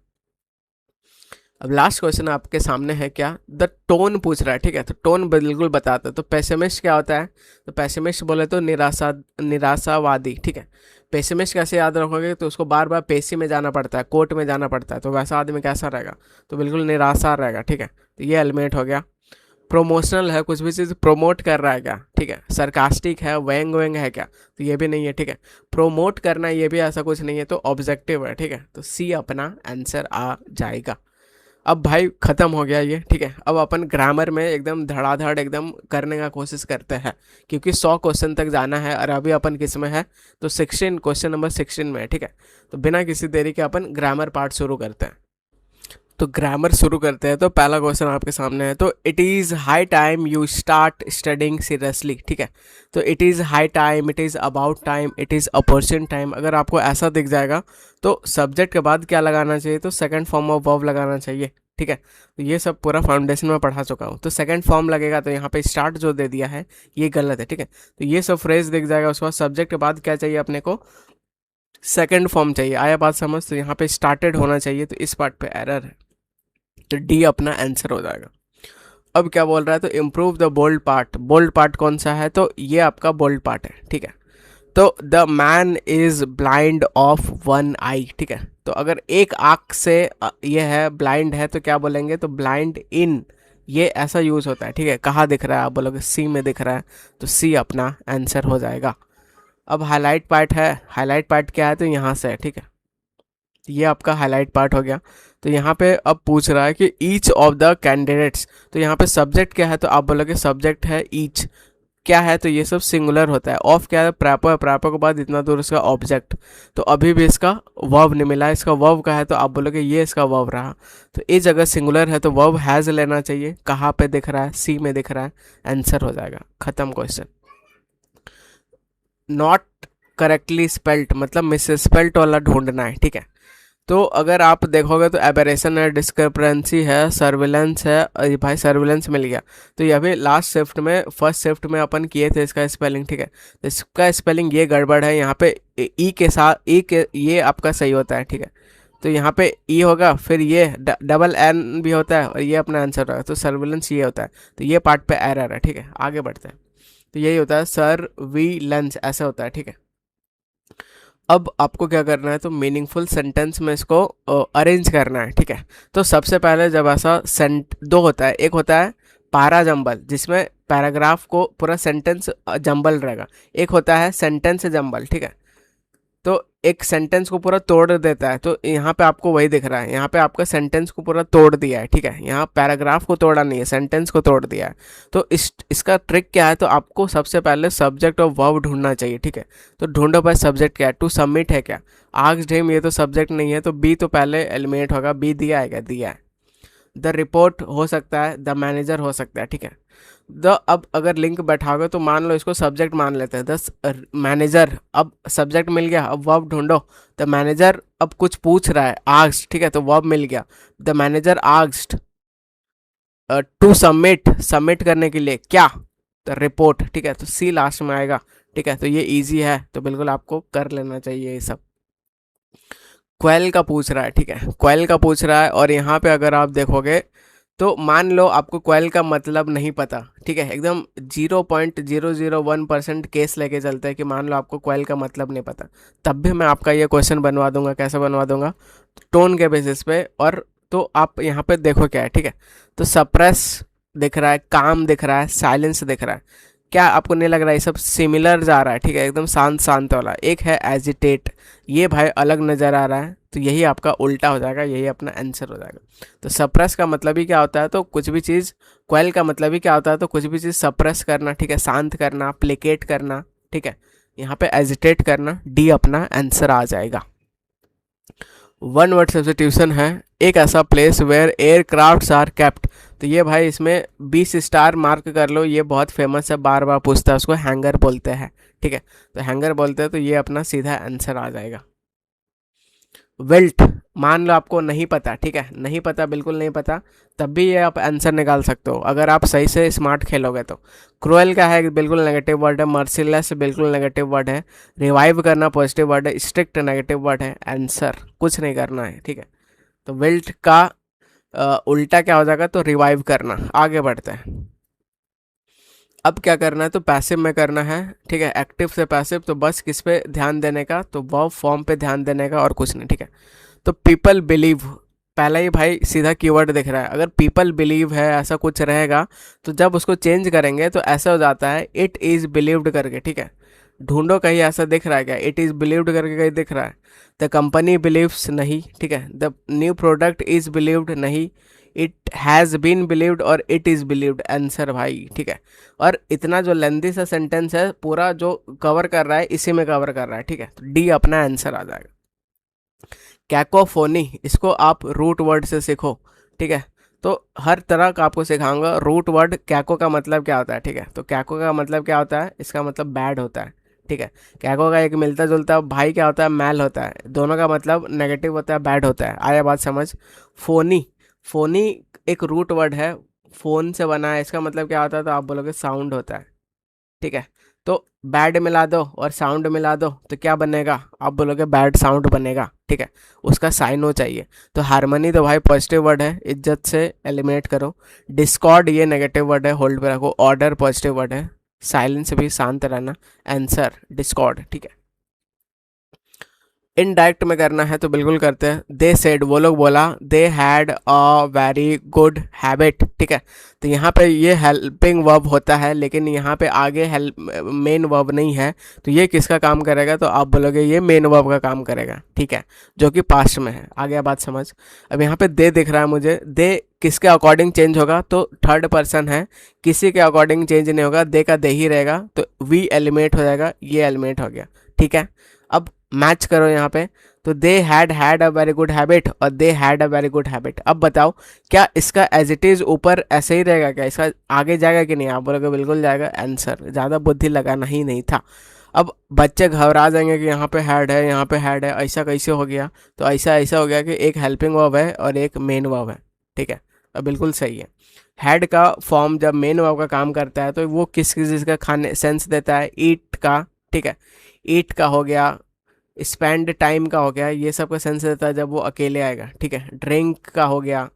अब लास्ट क्वेश्चन आपके सामने है क्या, द टोन पूछ रहा है, ठीक है। तो टोन बिल्कुल बताता है। तो पेसिमिस्ट क्या होता है, तो पेसिमिस्ट बोले तो निराशावादी, ठीक है। पेसिमिस्ट कैसे याद रखोगे, तो उसको बार बार पेशी में जाना पड़ता है, कोर्ट में जाना पड़ता है, तो वैसा आदमी कैसा रहेगा, तो बिल्कुल निराशा रहेगा, ठीक है। तो ये एलिमेंट हो गया। प्रोमोशनल है, कुछ भी चीज़ प्रमोट कर रहा है क्या, ठीक है। सरकास्टिक है, वेंग वेंग है क्या, तो ये भी नहीं है, ठीक है। प्रोमोट करना ये भी ऐसा कुछ नहीं है, तो ऑब्जेक्टिव है, ठीक है। तो सी अपना आंसर आ जाएगा। अब भाई खत्म हो गया ये, ठीक है। अब अपन ग्रामर में एकदम धड़ाधड़ एकदम करने का कोशिश करते हैं, क्योंकि 100 क्वेश्चन तक जाना है, और अभी अपन किस में है, तो 16, क्वेश्चन नंबर 16 में है, ठीक है। तो बिना किसी देरी के अपन ग्रामर पार्ट शुरू करते हैं। तो ग्रामर शुरू करते हैं। तो पहला क्वेश्चन आपके सामने है, तो it is high time you start studying seriously, ठीक है। तो it is high time, it is about time, it is opportune time, अगर आपको ऐसा दिख जाएगा तो सब्जेक्ट के बाद क्या लगाना चाहिए, तो सेकंड फॉर्म ऑफ वर्ब लगाना चाहिए, ठीक है। तो ये सब पूरा फाउंडेशन में पढ़ा चुका हूँ। तो सेकंड फॉर्म लगेगा, तो यहाँ पे स्टार्ट जो दे दिया है ये गलत है, ठीक है। तो ये सब फ्रेज दिख जाएगा। उसके बाद सब्जेक्ट के बाद क्या चाहिए अपने को, सेकंड फॉर्म चाहिए, आया बात समझ। तो यहाँ पे स्टार्टेड होना चाहिए, तो इस पार्ट पे एरर है, तो डी अपना आंसर हो जाएगा। अब क्या बोल रहा है, तो improve the bold part, bold part कौन सा है, तो ये आपका बोल्ड पार्ट है, ठीक है। तो the man is blind of one eye, ठीक है। तो अगर एक आंख से ये है, ब्लाइंड है, तो क्या बोलेंगे, तो ब्लाइंड इन, ये ऐसा यूज होता है, ठीक है। कहाँ दिख रहा है, आप बोलोगे सी में दिख रहा है, तो सी अपना आंसर हो जाएगा। अब हाईलाइट पार्ट है, हाईलाइट पार्ट क्या है, तो यहाँ से है, ठीक है। ये आपका हाईलाइट पार्ट हो गया। तो यहाँ पे अब पूछ रहा है कि ईच ऑफ द कैंडिडेट्स, तो यहाँ पे सब्जेक्ट क्या है, तो आप बोलोगे सब्जेक्ट है ईच, क्या है, तो ये सब सिंगुलर होता है। ऑफ क्या है, प्रैपर, प्रैपर के बाद इतना दूर इसका ऑब्जेक्ट। तो अभी भी इसका वर्ब नहीं मिला, इसका वर्ब का है, तो आप बोलोगे ये इसका वर्ब रहा। तो इस जगह सिंगुलर है, तो वर्ब हैज़ लेना चाहिए। कहाँ पे दिख रहा है, सी में दिख रहा है, आंसर हो जाएगा, खत्म क्वेश्चन। नॉट करेक्टली स्पेल्ट मतलब मिस स्पेल्ट वाला ढूंढना है, ठीक है। तो अगर आप देखोगे तो एबरेशन है, डिस्क्रिपेंसी है, सर्विलेंस है, ये भाई सर्विलेंस मिल गया। तो ये अभी लास्ट शिफ्ट में, फर्स्ट शिफ्ट में अपन किए थे इसका स्पेलिंग, ठीक है। तो इसका स्पेलिंग ये गड़बड़ है, यहाँ पे ई के साथ, ई के ये आपका सही होता है, ठीक है। तो यहाँ पे ई होगा, फिर ये डबल एन भी होता है, और ये अपना आंसर होगा। तो सर्विलेंस ये होता है, तो ये पार्ट पे एरर है, ठीक है। आगे बढ़ते हैं। तो यही होता है सर्विलेंस, ऐसा होता है, ठीक है। अब आपको क्या करना है, तो मीनिंगफुल सेंटेंस में इसको अरेंज करना है, ठीक है। तो सबसे पहले जब ऐसा दो होता है, एक होता है पारा जंबल, जिसमें पैराग्राफ को पूरा सेंटेंस जंबल रहेगा, एक होता है सेंटेंस जंबल, ठीक है। तो एक सेंटेंस को पूरा तोड़ देता है। तो यहाँ पे आपको वही दिख रहा है, यहाँ पे आपका सेंटेंस को पूरा तोड़ दिया है, ठीक है। यहाँ पैराग्राफ को तोड़ा नहीं है, सेंटेंस को तोड़ दिया है। तो इसका ट्रिक क्या है, तो आपको सबसे पहले सब्जेक्ट और वर्ब ढूंढना चाहिए, ठीक है। तो ढूंढो भाई सब्जेक्ट क्या है, टू सबमिट है क्या, आस्क्ड हिम, ये तो सब्जेक्ट नहीं है, तो बी तो पहले एलिमिनेट होगा, बी दिया है क्या, दिया है। द रिपोर्ट हो सकता है, द मैनेजर हो सकता है, ठीक है। द अब अगर लिंक बैठाओगे तो मान लो इसको सब्जेक्ट मान लेते हैं, द मैनेजर, अब सब्जेक्ट मिल गया, अब वर्ब ढूंढो। द मैनेजर अब कुछ पूछ रहा है, आस्क्ड, ठीक है, तो वर्ब मिल गया। The manager asked to submit, submit करने के लिए क्या, द रिपोर्ट, ठीक है, तो सी लास्ट में आएगा, ठीक है। तो ये इजी है, तो बिल्कुल आपको कर लेना चाहिए ये सब। क्वेल का पूछ रहा है, ठीक है, क्वेल का पूछ रहा है, और यहाँ पे अगर आप देखोगे तो मान लो आपको क्वेल का मतलब नहीं पता, ठीक है, एकदम 0.001% केस लेके चलते हैं कि मान लो आपको क्वेल का मतलब नहीं पता, तब भी मैं आपका ये क्वेश्चन बनवा दूंगा। कैसे बनवा दूंगा, टोन के बेसिस पे। और तो आप यहाँ पे देखो क्या है, ठीक है, तो सप्रेस दिख रहा है, काम दिख रहा है, साइलेंस दिख रहा है। क्या आपको नहीं लग रहा है ये सब सिमिलर जा रहा है, ठीक है, एकदम शांत शांत वाला। एक है एजिटेट, ये भाई अलग नज़र आ रहा है, तो यही आपका उल्टा हो जाएगा, यही अपना आंसर हो जाएगा। तो सप्रेस का मतलब ही क्या होता है, तो कुछ भी चीज़, क्वेल का मतलब ही क्या होता है, तो कुछ भी चीज़ सप्रेस करना, ठीक है, शांत करना, प्लेकेट करना, ठीक है। यहाँ पे एजिटेट करना, डी अपना आंसर आ जाएगा। वन वर्ड सब्स्टिट्यूशन है, एक ऐसा place where aircrafts are kept. तो ये भाई इसमें 20 स्टार मार्क कर लो, ये बहुत फेमस है, बार बार पूछता है, उसको हैंगर बोलते हैं, ठीक है। तो हैंगर बोलते हैं, तो ये अपना सीधा आंसर आ जाएगा। विल्ट, मान लो आपको नहीं पता, ठीक है, नहीं पता, बिल्कुल नहीं पता, तब भी ये आप आंसर निकाल सकते हो अगर आप सही से स्मार्ट खेलोगे तो। क्रूएल का है, बिल्कुल नेगेटिव वर्ड है। मर्सीलेस बिल्कुल नेगेटिव वर्ड है। रिवाइव करना पॉजिटिव वर्ड है। स्ट्रिक्ट नेगेटिव वर्ड है। आंसर कुछ नहीं करना है, ठीक है। तो विल्ट का उल्टा क्या हो जाएगा, तो रिवाइव करना। आगे बढ़ते हैं, अब क्या करना है, तो पैसिव में करना है, ठीक है, एक्टिव से पैसिव। तो बस किस पे ध्यान देने का, तो वर्ब फॉर्म पे ध्यान देने का, और कुछ नहीं, ठीक है। तो पीपल बिलीव, पहला ही भाई सीधा कीवर्ड दिख रहा है। अगर पीपल बिलीव है ऐसा कुछ रहेगा, तो जब उसको चेंज करेंगे तो ऐसा हो जाता है इट इज़ बिलीव्ड करके, ठीक है। ढूंढो कहीं ऐसा दिख रहा है क्या, इट इज़ बिलीव्ड करके कहीं दिख रहा है। द कंपनी बिलीव्स, नहीं, ठीक है। The new product is believed, नहीं। इट हैज़ बीन बिलीव्ड और इट इज़ बिलीव्ड, आंसर भाई, ठीक है। और इतना जो लेंदी सा सेंटेंस है, पूरा जो कवर कर रहा है इसी में कवर कर रहा है, ठीक है। तो डी अपना आंसर आ जाएगा। कैकोफोनी, इसको आप रूट वर्ड से सीखो, ठीक है। तो हर तरह का आपको सिखाऊंगा। रूट वर्ड कैको का मतलब क्या होता है, ठीक है। तो कैको का मतलब क्या होता है, इसका मतलब बैड होता है, ठीक है। कैको का एक मिलता जुलता भाई क्या होता है, मैल होता है। दोनों का मतलब नेगेटिव होता है, बैड होता है। आया बात समझ। फोनी, फोनी एक रूट वर्ड है, फोन से बना है। इसका मतलब क्या होता है, तो आप बोलोगे साउंड होता है, ठीक है। तो बैड मिला दो और साउंड मिला दो तो क्या बनेगा, आप बोलोगे बैड साउंड बनेगा, ठीक है। उसका साइन हो चाहिए। तो हारमोनी तो भाई पॉजिटिव वर्ड है, इज्जत से एलिमिनेट करो। डिस्कॉर्ड ये नेगेटिव वर्ड है, होल्ड पे रखो। ऑर्डर पॉजिटिव वर्ड है। साइलेंस भी, शांत रहना। आंसर डिस्कॉर्ड, ठीक है। इनडायरेक्ट में करना है तो बिल्कुल करते हैं। दे सेड, वो लोग बोला, दे had a very good habit, ठीक है। तो यहाँ पे ये हेल्पिंग वर्ब होता है, लेकिन यहाँ पे आगे हेल्प मेन वर्ब नहीं है, तो ये किसका काम करेगा, तो आप बोलोगे ये मेन वर्ब का काम करेगा, ठीक है, जो कि पास्ट में है। आगे बात समझ। अब यहाँ पे दे दिख रहा है मुझे, दे किसके अकॉर्डिंग चेंज होगा, तो थर्ड पर्सन है, किसी के अकॉर्डिंग चेंज नहीं होगा, दे का दे ही रहेगा, तो वी एलिमिनेट हो जाएगा, ये एलिमिनेट हो गया, ठीक है। अब मैच करो यहाँ पे, तो they had a very good habit और they had a very good habit. अब बताओ क्या इसका एज इट इज़ ऊपर ऐसे ही रहेगा, क्या इसका आगे जाएगा कि नहीं, आप बोलोगे बिल्कुल जाएगा। आंसर, ज़्यादा बुद्धि लगाना ही नहीं था। अब बच्चे घबरा जाएंगे कि यहाँ पे हैड है, यहाँ पे हैड है, ऐसा कैसे हो गया, तो ऐसा ऐसा हो गया कि एक हेल्पिंग वर्ब है और एक मेन वर्ब है, ठीक है। अब बिल्कुल सही है। हैड का फॉर्म जब मेन वर्ब का काम करता है तो वो किस चीज़ का खाने सेंस देता है, ईट का, ठीक है। ईट का हो गया, स्पेंड टाइम का हो गया, ये सब का सेंस देता है जब वो अकेले आएगा, ठीक है। ड्रिंक का हो गया,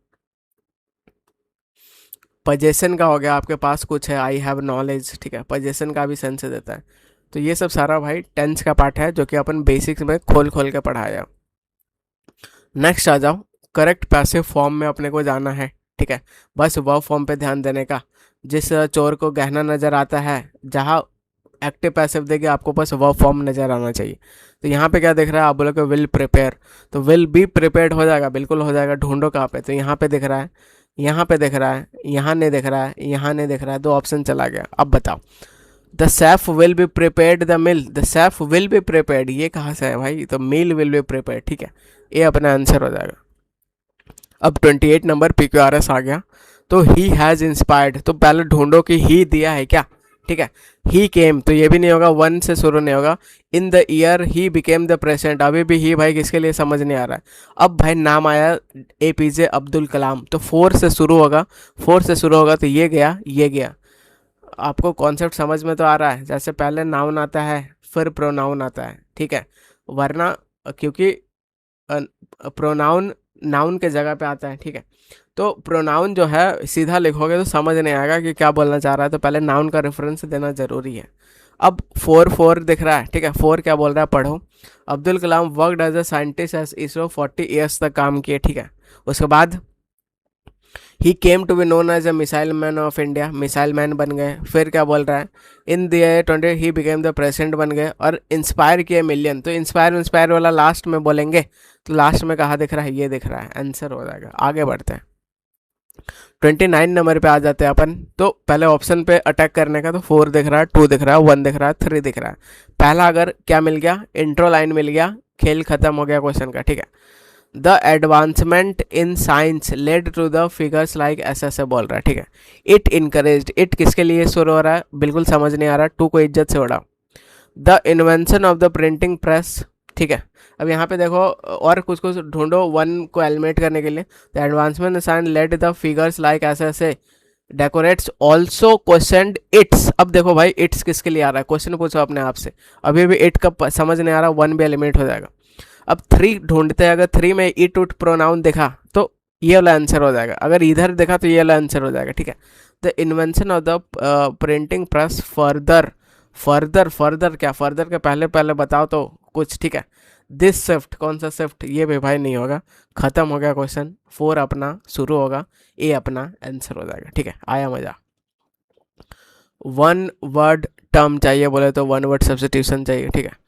पजेशन का हो गया, आपके पास कुछ है, आई हैव नॉलेज, ठीक है, पजेशन का भी सेंस देता है। तो ये सब सारा भाई टेंस का पार्ट है, जो कि अपन बेसिक्स में खोल खोल के पढ़ाया। नेक्स्ट आ जाओ, करेक्ट पैसिव फॉर्म में अपने को जाना है, ठीक है। बस वर्ब फॉर्म पे ध्यान देने का। जिस चोर को गहना नजर आता है, जहाँ एक्टिव पैसिव देके आपको पास वर्ब फॉर्म नज़र आना चाहिए। तो यहाँ पे क्या दिख रहा है, आप बोलोगे विल प्रिपेयर, तो विल बी प्रिपेयर्ड हो जाएगा, बिल्कुल हो जाएगा। ढूंढो कहाँ पे, तो यहाँ पे दिख रहा है, यहाँ पे दिख रहा है, यहाँ नहीं दिख रहा है, यहाँ नहीं दिख रहा है, 2 ऑप्शन चला गया। अब बताओ, the chef will be prepared the meal, the chef will be prepared, ये कहाँ से है भाई, तो मील विल बी प्रिपेयर्ड, ठीक है, ये अपना आंसर हो जाएगा। अब 28 नंबर PQRS आ गया, तो ही हैज़ इंस्पायर्ड, तो पहले ढूंढो कि ही दिया है क्या, ठीक है। ही केम, तो ये भी नहीं होगा, 1 से शुरू नहीं होगा। इन the year he became the president, अभी भी ही भाई किसके लिए समझ नहीं आ रहा है। अब भाई नाम आया APJ अब्दुल कलाम, तो 4 से शुरू होगा, 4 से शुरू होगा, तो ये गया, ये गया। आपको कॉन्सेप्ट समझ में तो आ रहा है, जैसे पहले नाउन आता है फिर प्रोनाउन आता है, ठीक है, वरना क्योंकि प्रोनाउन नाउन के जगह पे आता है, ठीक है। तो प्रोनाउन जो है सीधा लिखोगे तो समझ नहीं आएगा कि क्या बोलना चाह रहा है, तो पहले नाउन का रेफरेंस देना जरूरी है। अब 4 दिख रहा है, ठीक है, 4 क्या बोल रहा है, पढ़ो। Abdul Kalam worked as a scientist as ISRO, 40 years तक काम किए, ठीक है। उसके बाद ही came to be known as a missile man of India, missile man बन गए। फिर क्या बोल रहा है, इन द ईयर 20 ही बिकेम द प्रेसिडेंट बन गए, और इंस्पायर किए मिलियन, तो इंस्पायर वाला लास्ट में बोलेंगे, तो लास्ट में कहाँ दिख रहा है, ये दिख रहा है, आंसर हो जाएगा। आगे बढ़ते हैं, 29 नंबर पे आ जाते हैं अपन। तो पहले ऑप्शन पे अटैक करने का, तो 4 दिख रहा है, 2 दिख रहा है, 1 दिख रहा है, 3 दिख रहा है। पहला अगर क्या मिल गया, इंट्रो लाइन मिल गया, खेल खत्म हो गया क्वेश्चन का, ठीक है। The advancement in science led to the figures like ऐसे बोल रहा है, ठीक है। इट इनकरेज्ड, इट किसके लिए शुरू हो रहा है, बिल्कुल समझ नहीं आ रहा, 2 को इज्जत से उड़ाओ। The invention of the printing press, ठीक है। अब यहाँ पे देखो और कुछ कुछ ढूंढो 1 को एलिमिनेट करने के लिए। The advancement in science led the figures like ऐसे डेकोरेट्स ऑल्सो क्वेश्चन इट्स। अब देखो भाई इट्स किसके लिए आ रहा है, क्वेश्चन पूछो अपने आप से, अभी भी इट का समझ नहीं आ रहा, 1 भी एलिमिनेट हो जाएगा। अब 3 ढूंढते हैं, अगर 3 में इट उट प्रोनाउन देखा तो ये वाला आंसर हो जाएगा, अगर इधर देखा तो ये वाला आंसर हो जाएगा, ठीक है। The invention of the printing press further क्या, फर्दर के पहले बताओ तो कुछ, ठीक है। दिस शिफ्ट, कौन सा शिफ्ट, ये भी भाई नहीं होगा, खत्म हो गया क्वेश्चन। 4 अपना शुरू होगा, ए अपना आंसर हो जाएगा, ठीक है। आया मजा। 1 वर्ड टर्म चाहिए बोले तो 1 वर्ड सब्स्टिट्यूशन चाहिए, ठीक है।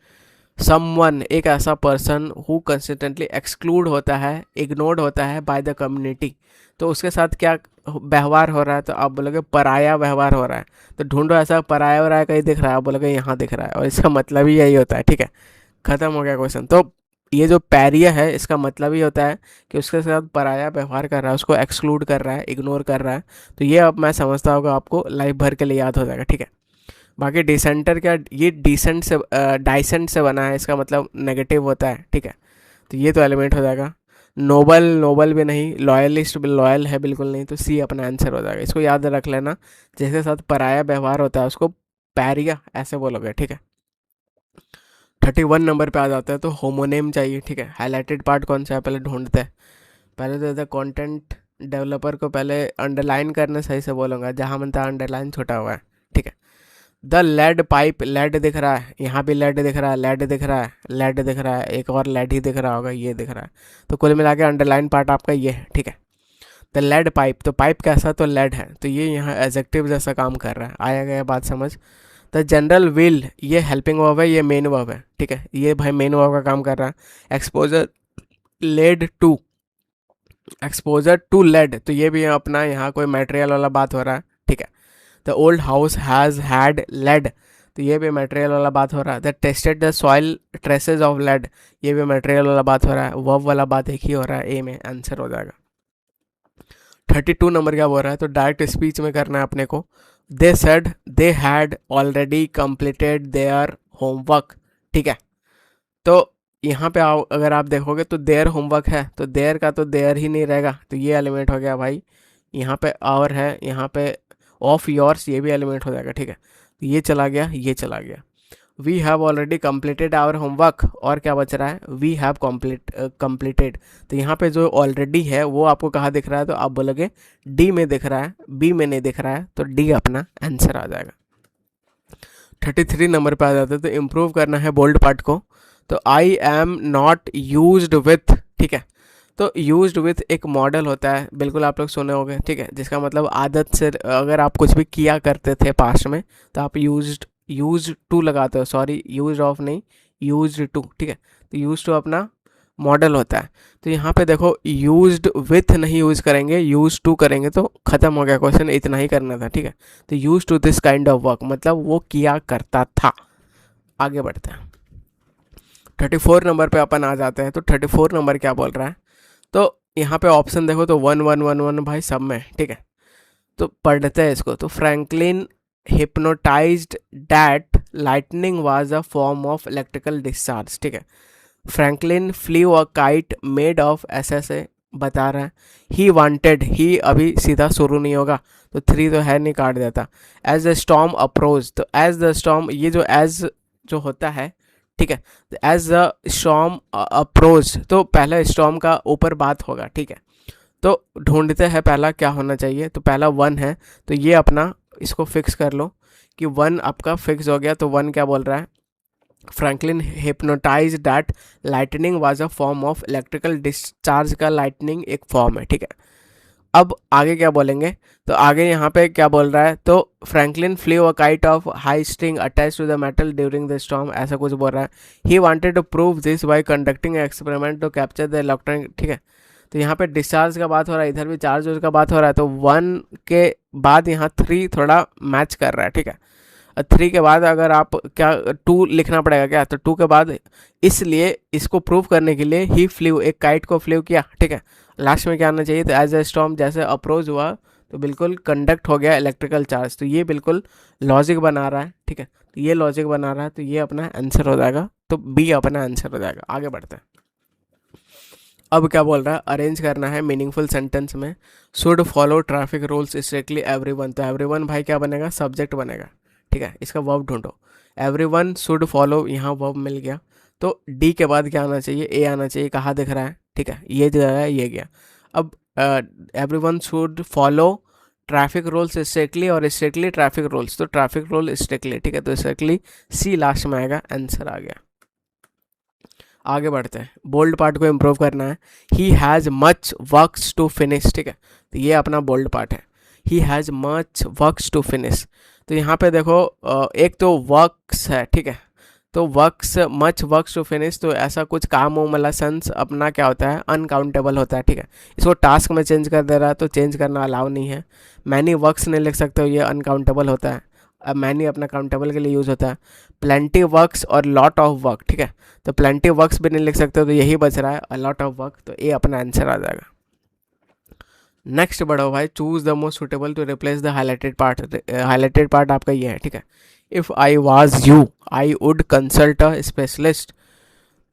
समवन, एक ऐसा पर्सन हु कंसिस्टेंटली एक्सक्लूड होता है, इग्नोर्ड होता है बाय द कम्युनिटी, तो उसके साथ क्या व्यवहार हो रहा है, तो आप बोलोगे पराया व्यवहार हो रहा है। तो ढूंढो ऐसा पराया हो रहा है, कहीं दिख रहा है, आप बोलोगे यहाँ दिख रहा है, और इसका मतलब ही यही होता है, ठीक है। खत्म हो गया क्वेश्चन। तो ये जो पैरिया है इसका मतलब ही होता है कि उसके साथ पराया व्यवहार कर रहा है, उसको एक्सक्लूड कर रहा है, इग्नोर कर रहा है। तो ये अब मैं समझता हूँ आपको लाइफ भर के लिए याद हो जाएगा, ठीक है। बाकी डिसेंटर क्या, ये डिसेंट से डाइसेंट से बना है, इसका मतलब नेगेटिव होता है, ठीक है। तो ये तो एलिमेंट हो जाएगा। नोबल भी नहीं, लॉयलिस्ट भी लॉयल है बिल्कुल नहीं, तो सी अपना आंसर हो जाएगा। इसको याद रख लेना, जिसके साथ पराया व्यवहार होता है उसको पैरिया ऐसे बोलोगे, ठीक है। 31 नंबर पे आ जाता है, तो होमोनेम चाहिए, ठीक है। हाईलाइटेड पार्ट कौन सा है पहले ढूंढते हैं। पहले तो कहते कंटेंट डेवलपर को पहले अंडरलाइन करना, सही से बोलूँगा, जहाँ मनता अंडरलाइन छोटा हुआ है, ठीक है। द लेड पाइप, लेड दिख रहा है, यहाँ भी लेड दिख रहा है, लेड दिख रहा है, लेड दिख रहा है, एक और लेड ही दिख रहा होगा, ये दिख रहा है। तो कुल मिला के अंडरलाइन पार्ट आपका ये है, ठीक है। द लेड पाइप, तो पाइप कैसा, तो लेड है, तो ये यहाँ एडजेक्टिव जैसा काम कर रहा है। आया गया बात समझ। द जनरल विल, ये हेल्पिंग वर्ब है, ये मेन वर्ब है, ठीक है। ये भाई मेन वर्ब का काम कर रहा है। Exposure led to, exposure to lead, तो ये भी अपना यहाँ कोई मटेरियल वाला बात हो रहा है, ठीक है। The old house has had lead, तो ये भी मटेरियल वाला बात हो रहा है। The tested the soil traces of lead, ये भी मटेरियल वाला बात हो रहा है। वर्ब वाला बात एक ही हो रहा है, ए में आंसर हो जाएगा। 32 नंबर क्या बोल रहा है, तो डायरेक्ट स्पीच में करना है अपने को। They said they had already completed their homework, ठीक है। तो यहाँ पे अगर आप देखोगे तो देयर होमवर्क है, तो देयर का तो देयर ही नहीं रहेगा, तो ये एलिमेंट हो गया भाई। यहाँ पे और है, यहाँ पे ऑफ योर्स, ये भी एलिमेंट हो जाएगा, ठीक है। ये चला गया, ये चला गया। We have already completed our homework, और क्या बच रहा है, वी हैव कंप्लीटेड। तो यहाँ पे जो ऑलरेडी है वो आपको कहाँ दिख रहा है, तो आप बोलोगे डी में दिख रहा है, बी में नहीं दिख रहा है, तो डी अपना आंसर आ जाएगा। 33 नंबर पे आ जाता है, तो इम्प्रूव करना है बोल्ड पार्ट को। तो I am not used with, ठीक है। तो यूज्ड विथ एक मॉडल होता है, बिल्कुल आप लोग सुने होंगे, ठीक है, जिसका मतलब आदत से, अगर आप कुछ भी किया करते थे पास्ट में तो आप यूज्ड यूज टू लगाते हो, सॉरी यूज ऑफ नहीं, यूज टू, ठीक है। तो यूज टू अपना मॉडल होता है। तो यहाँ पे देखो यूज्ड विथ नहीं यूज करेंगे, यूज टू करेंगे तो खत्म हो गया क्वेश्चन, इतना ही करना था, ठीक है। तो use to this kind of work मतलब वो किया करता था। आगे बढ़ते हैं, 34 नंबर पे अपन आ जाते हैं। तो 34 नंबर क्या बोल रहा है, तो यहाँ पे ऑप्शन देखो तो 1 1 1 1 भाई सब में, ठीक है। तो पढ़ते हैं इसको। तो Franklin hypnotized that lightning was a form of electrical discharge, ठीक है। Franklin flew a kite made of, ऐसे बता रहा है। ही वांटेड, ही अभी सीधा शुरू नहीं होगा तो 3 तो है नहीं, काट देता। एज द स्टॉर्म अप्रोच, तो एज द स्टॉर्म, ये जो एज जो होता है, ठीक है, एज द स्टॉर्म अप्रोच, तो पहला स्टॉर्म का ऊपर बात होगा, ठीक है। तो ढूंढते हैं पहला क्या होना चाहिए, तो पहला 1 है, तो ये अपना इसको फिक्स कर लो कि 1 आपका फिक्स हो गया। तो 1 क्या बोल रहा है, Franklin hypnotise that lightning was a form of electrical discharge, का लाइटनिंग एक फॉर्म है, ठीक है। अब आगे क्या बोलेंगे, तो आगे यहाँ पे क्या बोल रहा है, तो Franklin flew a kite of high string attach to the metal during the storm, ऐसा कुछ बोल रहा है। He wanted to prove this by conducting experiment to capture the electron, ठीक है। तो यहाँ पे डिस्चार्ज का बात हो रहा है, इधर भी चार्ज का बात हो रहा है। तो 1 के बाद यहाँ 3 थोड़ा मैच कर रहा है, ठीक है। 3 के बाद अगर आप क्या 2 लिखना पड़ेगा क्या, तो 2 के बाद, इसलिए इसको प्रूव करने के लिए ही फ्लीव, एक काइट को फ्लीव किया, ठीक है। लास्ट में क्या आना चाहिए, तो एज ए स्टॉर्म जैसे अप्रोच हुआ तो बिल्कुल कंडक्ट हो गया इलेक्ट्रिकल चार्ज। तो ये बिल्कुल लॉजिक बना रहा है, ठीक है। तो ये लॉजिक बना रहा है, तो ये अपना आंसर हो जाएगा, तो बी अपना आंसर हो जाएगा। आगे बढ़ते हैं। अब क्या बोल रहा है, अरेंज करना है मीनिंगफुल सेंटेंस में। Should follow traffic rules strictly everyone, तो एवरीवन भाई क्या बनेगा, सब्जेक्ट बनेगा, ठीक है। इसका वर्ब ढूंढो, एवरीवन शुड फॉलो, यहाँ वर्ब मिल गया। तो डी के बाद क्या आना चाहिए, ए आना चाहिए, कहाँ दिख रहा है, ठीक है, ये जो है ये गया। अब everyone should follow traffic rules strictly, और स्ट्रिक्टली ट्रैफिक रूल्स, तो ट्रैफिक रूल स्ट्रिक्टली, ठीक है। तो स्ट्रिक्टली सी लास्ट में आएगा, आंसर आ गया। आगे बढ़ते हैं, बोल्ड पार्ट को इम्प्रूव करना है। He has much works to finish, ठीक है। तो ये अपना बोल्ड पार्ट है, he has much works to finish. तो यहाँ पे देखो एक तो वर्क्स है, ठीक है। तो works, much works to finish, तो ऐसा कुछ काम हो, मतलब सेंस अपना क्या होता है, अनकाउंटेबल होता है, ठीक है। इसको टास्क में चेंज कर दे रहा है तो चेंज करना अलाउ नहीं है। मैनी वर्क्स नहीं लिख सकते हो, ये अनकाउंटेबल होता है। अब मैनी अपना काउंटेबल के लिए यूज़ होता है। प्लेंटी वर्क्स और लॉट ऑफ वर्क, ठीक है। तो प्लेंटी वर्क्स भी नहीं लिख सकते, तो यही बच रहा है अ लॉट ऑफ वर्क, तो ये अपना आंसर आ जाएगा। नेक्स्ट बढ़ो भाई, choose the most suitable to replace the highlighted part. Highlighted part आपका ये है, ठीक है। If I was you I would consult a specialist.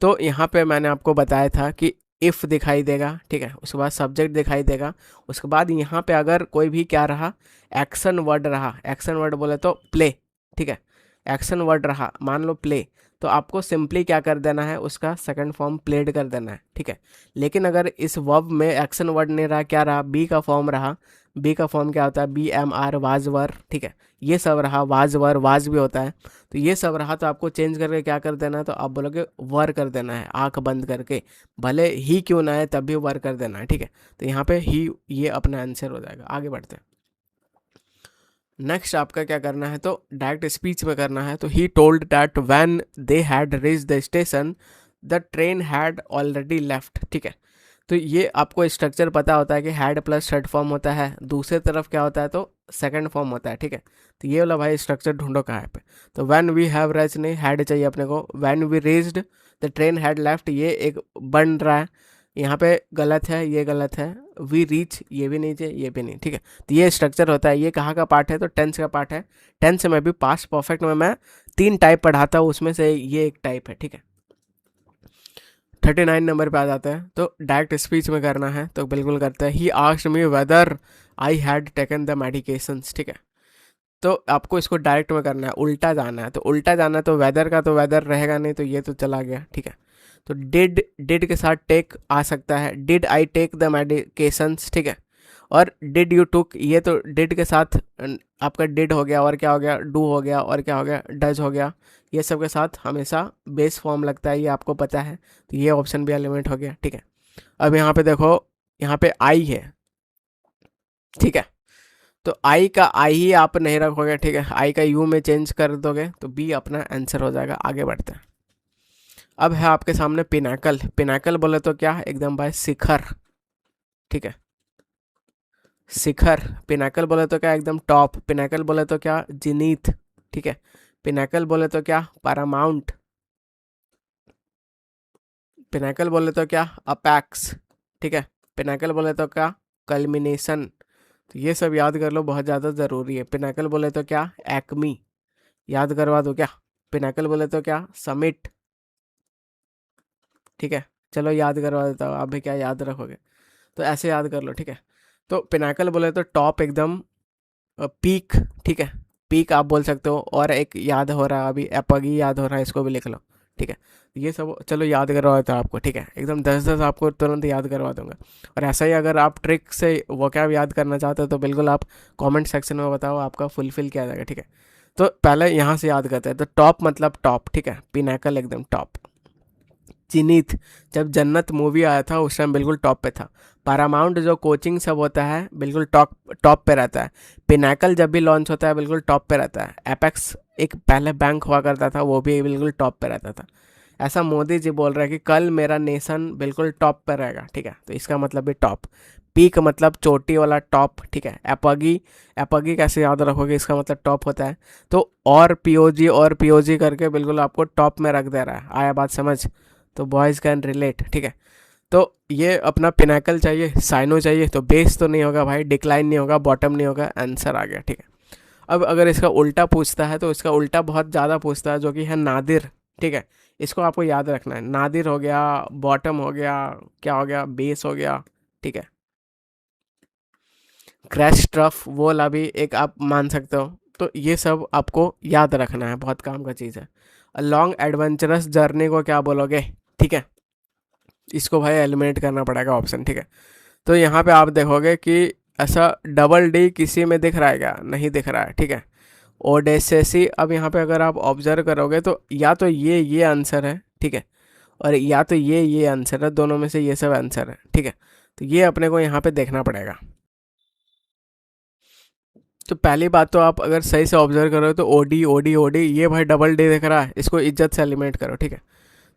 तो यहाँ पे मैंने आपको बताया था कि इफ़ दिखाई देगा, ठीक है, उसके बाद सब्जेक्ट दिखाई देगा, उसके बाद यहाँ पे अगर कोई भी क्या रहा, एक्शन वर्ड रहा, एक्शन वर्ड बोले तो प्ले, ठीक है। एक्शन वर्ड रहा, मान लो प्ले, तो आपको सिंपली क्या कर देना है, उसका सेकंड फॉर्म प्लेड कर देना है, ठीक है। लेकिन अगर इस वर्ब में एक्शन वर्ड नहीं रहा, क्या रहा, बी का फॉर्म रहा। बी का फॉर्म क्या होता है, B M R, was were, ठीक है। ये सब रहा, वाज वर, वाज भी होता है। तो ये सब रहा, तो आपको चेंज करके क्या कर देना है, तो आप बोलोगे वर कर देना है, आंख बंद करके, भले ही क्यों ना है तब भी वर कर देना है, ठीक है। तो यहाँ पे ही, ये अपना आंसर हो जाएगा। आगे बढ़ते हैं। नेक्स्ट आपका क्या करना है, तो डायरेक्ट स्पीच में करना है। तो he told that when they had reach the station the train had already left, ठीक है। तो ये आपको स्ट्रक्चर पता होता है कि हैड प्लस थर्ड फॉर्म होता है, दूसरे तरफ क्या होता है, तो सेकंड फॉर्म होता है, ठीक है। तो ये वाला भाई स्ट्रक्चर ढूंढो कहाँ है पे। तो व्हेन वी हैव रीच नहीं, हैड चाहिए अपने को। When we reached the train had left, ये एक बन रहा है, यहाँ पे गलत है, ये गलत है। वी रीच, ये भी नहीं चाहिए, ये भी नहीं, ठीक है। तो ये स्ट्रक्चर होता है। ये कहाँ का पार्ट है, तो टेंस का पार्ट है। टेंस में भी पास्ट परफेक्ट में मैं 3 टाइप पढ़ाता हूँ, उसमें से ये एक टाइप है, ठीक है। 39 नंबर पे आ जाते हैं। तो डायरेक्ट स्पीच में करना है, तो बिल्कुल करते हैं। He asked me whether I had taken the medications, ठीक है। तो आपको इसको डायरेक्ट में करना है, उल्टा जाना है। तो उल्टा जाना है, तो वेदर का तो वेदर रहेगा नहीं, तो ये तो चला गया, ठीक है। तो डिड के साथ टेक आ सकता है, did I take the medications, ठीक है। और डिड यू टुक, ये तो डिड के साथ आपका डिड हो गया, और क्या हो गया, डू हो गया, और क्या हो गया, डज हो गया। ये सब के साथ हमेशा बेस फॉर्म लगता है, ये आपको पता है। तो ये ऑप्शन भी एलिमेंट हो गया, ठीक है। अब यहाँ पे देखो, यहाँ पे आई है, ठीक है। तो आई का आई ही आप नहीं रखोगे, ठीक है, आई का यू में चेंज कर दोगे तो बी अपना आंसर हो जाएगा। आगे बढ़ते हैं। अब है आपके सामने पिनाकल। पिनाकल बोले तो क्या, एकदम भाई शिखर, ठीक है, शिखर। पिनाकल बोले तो क्या, एकदम टॉप। पिनाकल बोले तो क्या, जिनीथ, ठीक है। पिनाकल बोले तो क्या, पैरामाउंट। पिनाकल बोले तो क्या, अपेक्स, ठीक है। पिनाकल बोले तो क्या, कल्मिनेशन। तो ये सब याद कर लो, बहुत ज़्यादा ज़रूरी है। पिनाकल बोले तो क्या, एक्मी, याद करवा दो क्या। पिनाकल बोले तो क्या, समिट, ठीक है। चलो याद करवा देता हूँ, आप भी क्या याद रखोगे, तो ऐसे याद कर लो, ठीक है। तो पिनाकल बोले तो टॉप, एकदम पीक, ठीक है, पीक आप बोल सकते हो। और एक याद हो रहा है अभी, एपगी याद हो रहा है, इसको भी लिख लो, ठीक है। ये सब चलो याद करवा देता हूँ आपको, ठीक है, एकदम 10-10 आपको तुरंत याद करवा दूंगा। और ऐसा ही अगर आप ट्रिक से वोकैब याद करना चाहते हो तो बिल्कुल आप कमेंट सेक्शन में बताओ, आपका फुलफिल किया जाएगा, ठीक है। तो पहले यहाँ से याद करते हैं। तो टॉप मतलब टॉप, ठीक है, पिनाकल एकदम टॉप। जिनीथ, जब जन्नत मूवी आया था उस टाइम बिल्कुल टॉप पे था। पैरामाउंट जो कोचिंग सब होता है बिल्कुल टॉप टॉप पे रहता है। पिनाकल जब भी लॉन्च होता है बिल्कुल टॉप पे रहता है। एपेक्स एक पहले बैंक हुआ करता था, वो भी बिल्कुल टॉप पे रहता था। ऐसा मोदी जी बोल रहे हैं कि कल मेरा नेशन बिल्कुल टॉप पे रहेगा, ठीक है, तो इसका मतलब भी टॉप। पीक मतलब चोटी वाला टॉप, ठीक है। एपगी, एपगी कैसे याद रखोगे, इसका मतलब टॉप होता है। तो और पीओजी करके बिल्कुल आपको टॉप में रख दे रहा है। आया बात समझ, तो बॉयज़ कैन रिलेट, ठीक है। तो ये अपना पिनाकल चाहिए, साइनो चाहिए, तो बेस तो नहीं होगा भाई, डिक्लाइन नहीं होगा, बॉटम नहीं होगा, आंसर आ गया, ठीक है। अब अगर इसका उल्टा पूछता है तो इसका उल्टा बहुत ज़्यादा पूछता है, जो कि है नादिर, ठीक है। इसको आपको याद रखना है। नादिर हो गया, बॉटम हो गया, क्या हो गया, बेस हो गया, ठीक है। क्रैश ट्रफ वो वाला भी एक आप मान सकते हो। तो ये सब आपको याद रखना है, बहुत काम का चीज़ है। लॉन्ग एडवेंचरस जर्नी को क्या बोलोगे, ठीक है, इसको भाई एलिमिनेट करना पड़ेगा ऑप्शन, ठीक है। तो यहाँ पे आप देखोगे कि ऐसा डबल डी किसी में दिख रहा है क्या, नहीं दिख रहा है, ठीक है। ओडेसेसी, अब यहाँ पे अगर आप ऑब्जर्व करोगे तो या तो ये आंसर है, ठीक है, और या तो ये आंसर है, दोनों में से ये सब आंसर है, ठीक है। तो ये अपने को यहाँ पे देखना पड़ेगा। तो पहली बात तो आप अगर सही से ऑब्जर्व करो तो ओडी ओडी ओडी, ये भाई डबल डी दिख रहा है, इसको इज्जत से एलिमिनेट करो, ठीक है।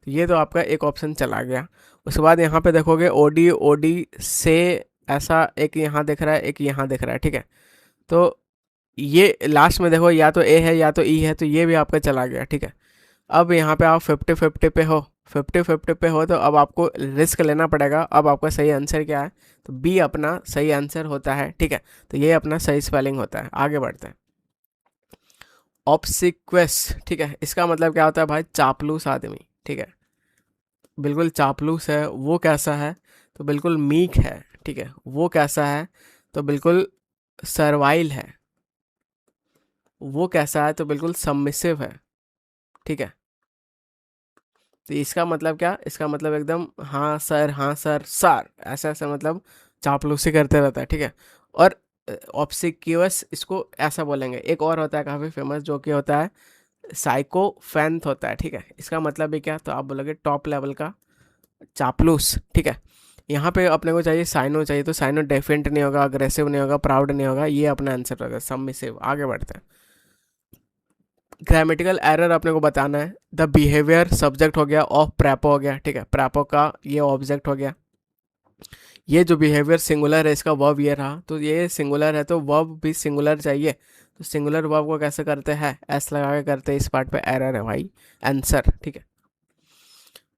तो ये तो आपका एक ऑप्शन चला गया। उसके बाद यहाँ पे देखोगे ओडी ओडी से ऐसा एक यहाँ दिख रहा है, एक यहाँ दिख रहा है, ठीक है। तो ये लास्ट में देखो, या तो ए है या तो ई है, तो ये भी आपका चला गया, ठीक है। अब यहाँ पे आप 50-50 पे हो, 50-50 पे हो, तो अब आपको रिस्क लेना पड़ेगा। अब आपका सही आंसर क्या है, तो बी अपना सही आंसर होता है, ठीक है। तो ये अपना सही स्पेलिंग होता है। आगे बढ़ते हैं। ऑब्सिक्वेस, ठीक है, इसका मतलब क्या होता है भाई, चापलूस आदमी, ठीक है, बिल्कुल चापलूस है। वो कैसा है, तो बिल्कुल मीक है, ठीक है। वो कैसा है, तो बिल्कुल सर्वाइल है। वो कैसा है, तो बिल्कुल सबमिसिव है, ठीक है। तो इसका मतलब क्या, इसका मतलब एकदम हाँ सर, हाँ सर, सर, ऐसा ऐसा मतलब चापलूसी करते रहता है, ठीक है। और ऑब्सिक्यूअस इसको ऐसा बोलेंगे। एक और होता है काफ़ी फेमस, जो कि होता है साइकोफैंथ होता है, ठीक है। इसका मतलब भी क्या, तो आप बोलोगे टॉप लेवल का चापलूस, ठीक है। यहाँ पे अपने को चाहिए साइनो चाहिए, तो साइनो डेफिनेट नहीं होगा, अग्रेसिव नहीं होगा, प्राउड नहीं होगा, ये अपना आंसर होगा सबमिसिव। आगे बढ़ते हैं। ग्रामेटिकल एरर अपने को बताना है। द बिहेवियर सब्जेक्ट हो गया, ऑफ प्रेपो हो गया, ठीक है, प्रेपो का ये ऑब्जेक्ट हो गया। ये जो बिहेवियर सिंगुलर है, इसका वर्ब ये रहा, तो ये सिंगुलर है तो वर्ब भी सिंगुलर चाहिए। तो सिंगुलर वर्ब को कैसे करते हैं, एस लगा के करते हैं, इस पार्ट पे एरर है भाई, आंसर, ठीक है।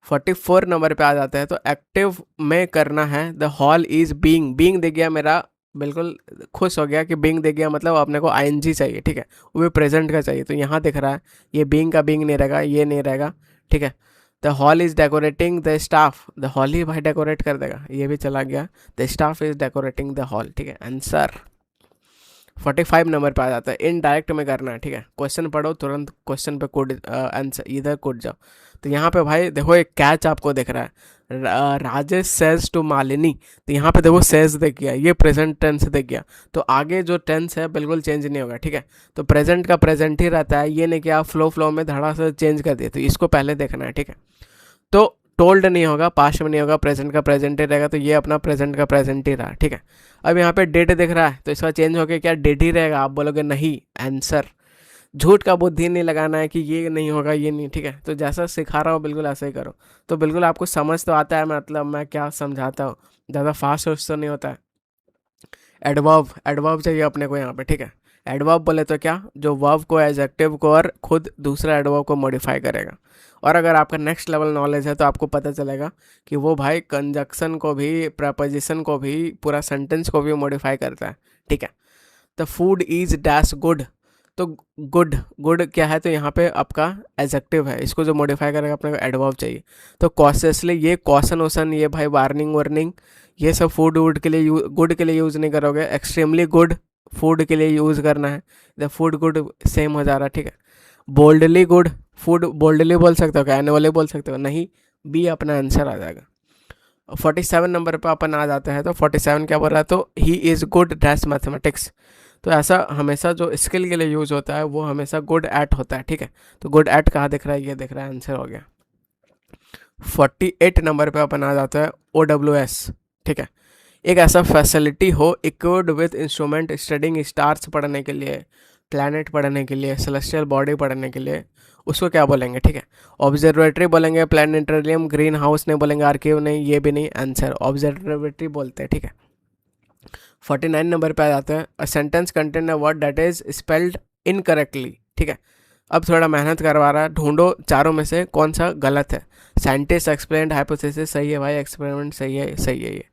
44 नंबर पे आ जाते हैं। तो एक्टिव में करना है, the hall is being, being they गया मेरा, बिल्कुल खुश हो गया कि बीइंग दे गया, मतलब अपने को आईएनजी चाहिए, ठीक है, वो भी प्रेजेंट का चाहिए। तो यहाँ दिख रहा है ये बीइंग का बीइंग नहीं रहेगा, ये नहीं रहेगा, ठीक है। The hall is decorating the staff, the hall ही भाई डेकोरेट कर देगा, ये भी चला गया। The staff is decorating the hall, ठीक है, आंसर। 45 नंबर पे आ जाता है। इनडायरेक्ट में करना है, ठीक है, क्वेश्चन पढ़ो तुरंत क्वेश्चन पे कूद आंसर इधर कूद जाओ। तो यहाँ पे भाई देखो एक कैच आपको दिख रहा है, राजेश सेज टू मालिनी। तो यहाँ पे देखो सेज दिख गया, ये प्रेजेंट टेंस दिख गया, तो आगे जो टेंस है बिल्कुल चेंज नहीं होगा, ठीक है। तो प्रेजेंट का प्रेजेंट ही रहता है, ये नहीं कि आप फ्लो में धड़ा से चेंज कर दिए, तो इसको पहले देखना है, ठीक है। तो टोल्ड नहीं होगा, पास्ट में नहीं होगा, प्रेजेंट का प्रेजेंट ही रहेगा, तो ये अपना प्रेजेंट का प्रेजेंट ही रहा, ठीक है। अब यहाँ पे डेट दिख रहा है तो इसका चेंज होकर क्या डेट ही रहेगा, आप बोलोगे नहीं आंसर। झूठ का बुद्धि नहीं लगाना है कि ये नहीं होगा ये नहीं, ठीक है। तो जैसा सिखा रहा हो बिल्कुल ऐसा ही करो। तो बिल्कुल आपको समझ तो आता है, मतलब मैं क्या समझाता हूँ, ज़्यादा फास्ट तो नहीं होता है। एडवर्ब, एडवर्ब चाहिए अपने को यहाँ पे, ठीक है। एडवर्ब बोले तो क्या, जो वर्ब को, एडजेक्टिव को और खुद दूसरा एडवर्ब को मॉडिफाई करेगा। और अगर आपका नेक्स्ट लेवल नॉलेज है तो आपको पता चलेगा कि वो भाई कंजक्शन को भी, प्रपोजिशन को भी, पूरा सेंटेंस को भी मॉडिफाई करता है, ठीक है। The food is dash good, तो गुड, गुड क्या है, तो यहाँ पे आपका एडजेक्टिव है, इसको जो मॉडिफाई करेगा अपने को एडवर्ब चाहिए। तो कॉशियसली, ये कॉशन वोशन, ये भाई वार्निंग वार्निंग, ये सब फूड वूड के लिए, गुड के लिए यूज़ नहीं करोगे। एक्सट्रीमली गुड फूड के लिए यूज़ करना है, द फूड गुड सेम हो जा रहा है, ठीक है। बोल्डली गुड, फूड बोल्डली बोल सकते हो क्या, एनुअली बोल सकते हो, नहीं, बी अपना आंसर आ जाएगा। 47 नंबर पर अपन आ जाते हैं। तो 47 क्या बोल रहा है, तो he is good dash mathematics. तो ऐसा हमेशा जो स्किल के लिए यूज़ होता है वो हमेशा गुड एट होता है, ठीक है। तो गुड एट कहाँ दिख रहा है, ये दिख रहा है, आंसर हो गया। 48 नंबर पे अपन आ जाता है OWS, ठीक है। एक ऐसा फैसिलिटी हो equipped with instrument studying stars पढ़ने के लिए, प्लैनेट पढ़ने के लिए, सेलेस्टियल बॉडी पढ़ने के लिए, उसको क्या बोलेंगे, ठीक है। ऑब्जर्वेटरी बोलेंगे, प्लानिटेरियम, ग्रीन हाउस नहीं बोलेंगे, आर्किव नहीं, ये भी नहीं, आंसर ऑब्जर्वेटरी बोलते हैं, ठीक है। 49 नंबर पे आ जाते हैं। A sentence contain a word that is spelled incorrectly, ठीक है। अब थोड़ा मेहनत करवा रहा है, ढूंढो चारों में से कौन सा गलत है। साइंटिस्ट एक्सप्लेन्ड हाइपोथेसिस सही है भाई, एक्सपेरिमेंट सही है, सही है, ये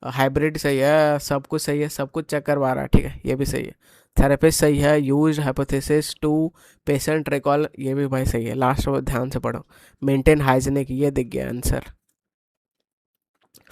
हाइब्रिड सही है, सब कुछ सही है, सब कुछ चेक करवा रहा है, ठीक है, ये भी सही है। थेरेपिस्ट सही है, use hypothesis to patient recall, ये भी भाई सही है। लास्ट वो ध्यान से पढ़ो। मेंटेन हाइजीनिक, ये दिख गया आंसर।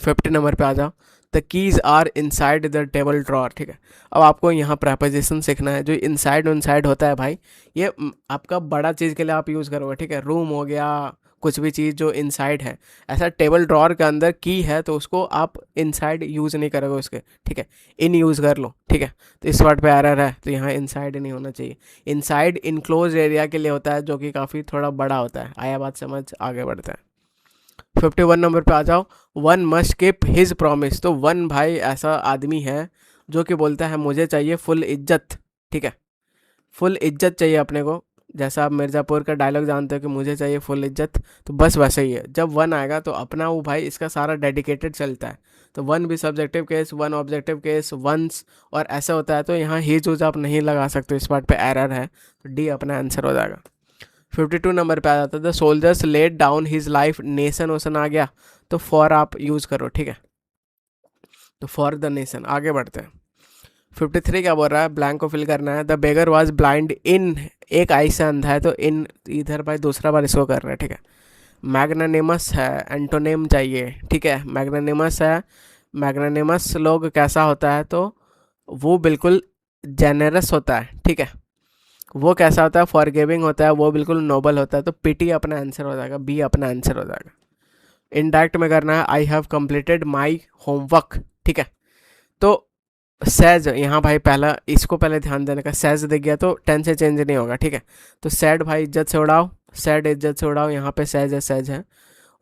50 नंबर पे आ जाओ। The keys are inside the table drawer, ठीक है। अब आपको यहाँ प्रपोजिशन सीखना है। जो इनसाइड उनसाइड होता है भाई, ये आपका बड़ा चीज़ के लिए आप यूज़ करोगे, ठीक है। रूम हो गया, कुछ भी चीज़ जो इनसाइड है। ऐसा टेबल ड्रॉर के अंदर की है तो उसको आप इनसाइड यूज़ नहीं करोगे उसके, ठीक है। इन यूज़ कर लो, ठीक है। तो इस वर्ड पे एरर है, तो यहाँ इनसाइड नहीं होना चाहिए। इनसाइड इनक्लोज एरिया के लिए होता है, जो कि काफ़ी थोड़ा बड़ा होता है। आया बात समझ, आगे बढ़ता है। 51 नंबर पे आ जाओ। One must keep his promise, तो वन भाई ऐसा आदमी है जो कि बोलता है मुझे चाहिए फुल इज्जत, ठीक है। फुल इज्जत चाहिए अपने को। जैसा आप मिर्ज़ापुर का डायलॉग जानते हो कि मुझे चाहिए फुल इज्जत, तो बस वैसे ही है। जब वन आएगा तो अपना वो भाई इसका सारा डेडिकेटेड चलता है। तो वन भी subjective case, one objective case, one's, और ऐसा होता है। तो यहाँ ही जो आप नहीं लगा सकते, इस पार्ट पे एरर है, तो डी अपना आंसर हो जाएगा। 52 नंबर पे आ जाता है। The soldiers laid down his life, nation ocean आ गया तो फॉर आप यूज़ करो, ठीक है। तो फॉर द नेशन, आगे बढ़ते हैं। 53 क्या बोल रहा है, ब्लैंक को फिल करना है। द बेगर वॉज ब्लाइंड इन, एक आई से अंधा है, तो इन इधर भाई दूसरा बार इसको कर रहा है, ठीक है। मैग्नानिमस है, एंटोनेम चाहिए, ठीक है। मैग्नानिमस है, मैग्नानिमस लोग कैसा होता है, तो वो बिल्कुल जेनरस होता है, ठीक है। वो कैसा होता है, फॉरगिविंग होता है, वो बिल्कुल नोबल होता है। तो पीटी अपना आंसर हो जाएगा, बी अपना आंसर हो जाएगा। इनडायरेक्ट में करना है, I have completed my homework, ठीक है। तो सैज, यहाँ भाई पहला इसको पहले ध्यान देने का, सैज दिख गया तो टेंस से चेंज नहीं होगा, ठीक है। तो सैड भाई इज्जत से उड़ाओ, सैड इज्जत से उड़ाओ, यहाँ पे सैज है, सैज है।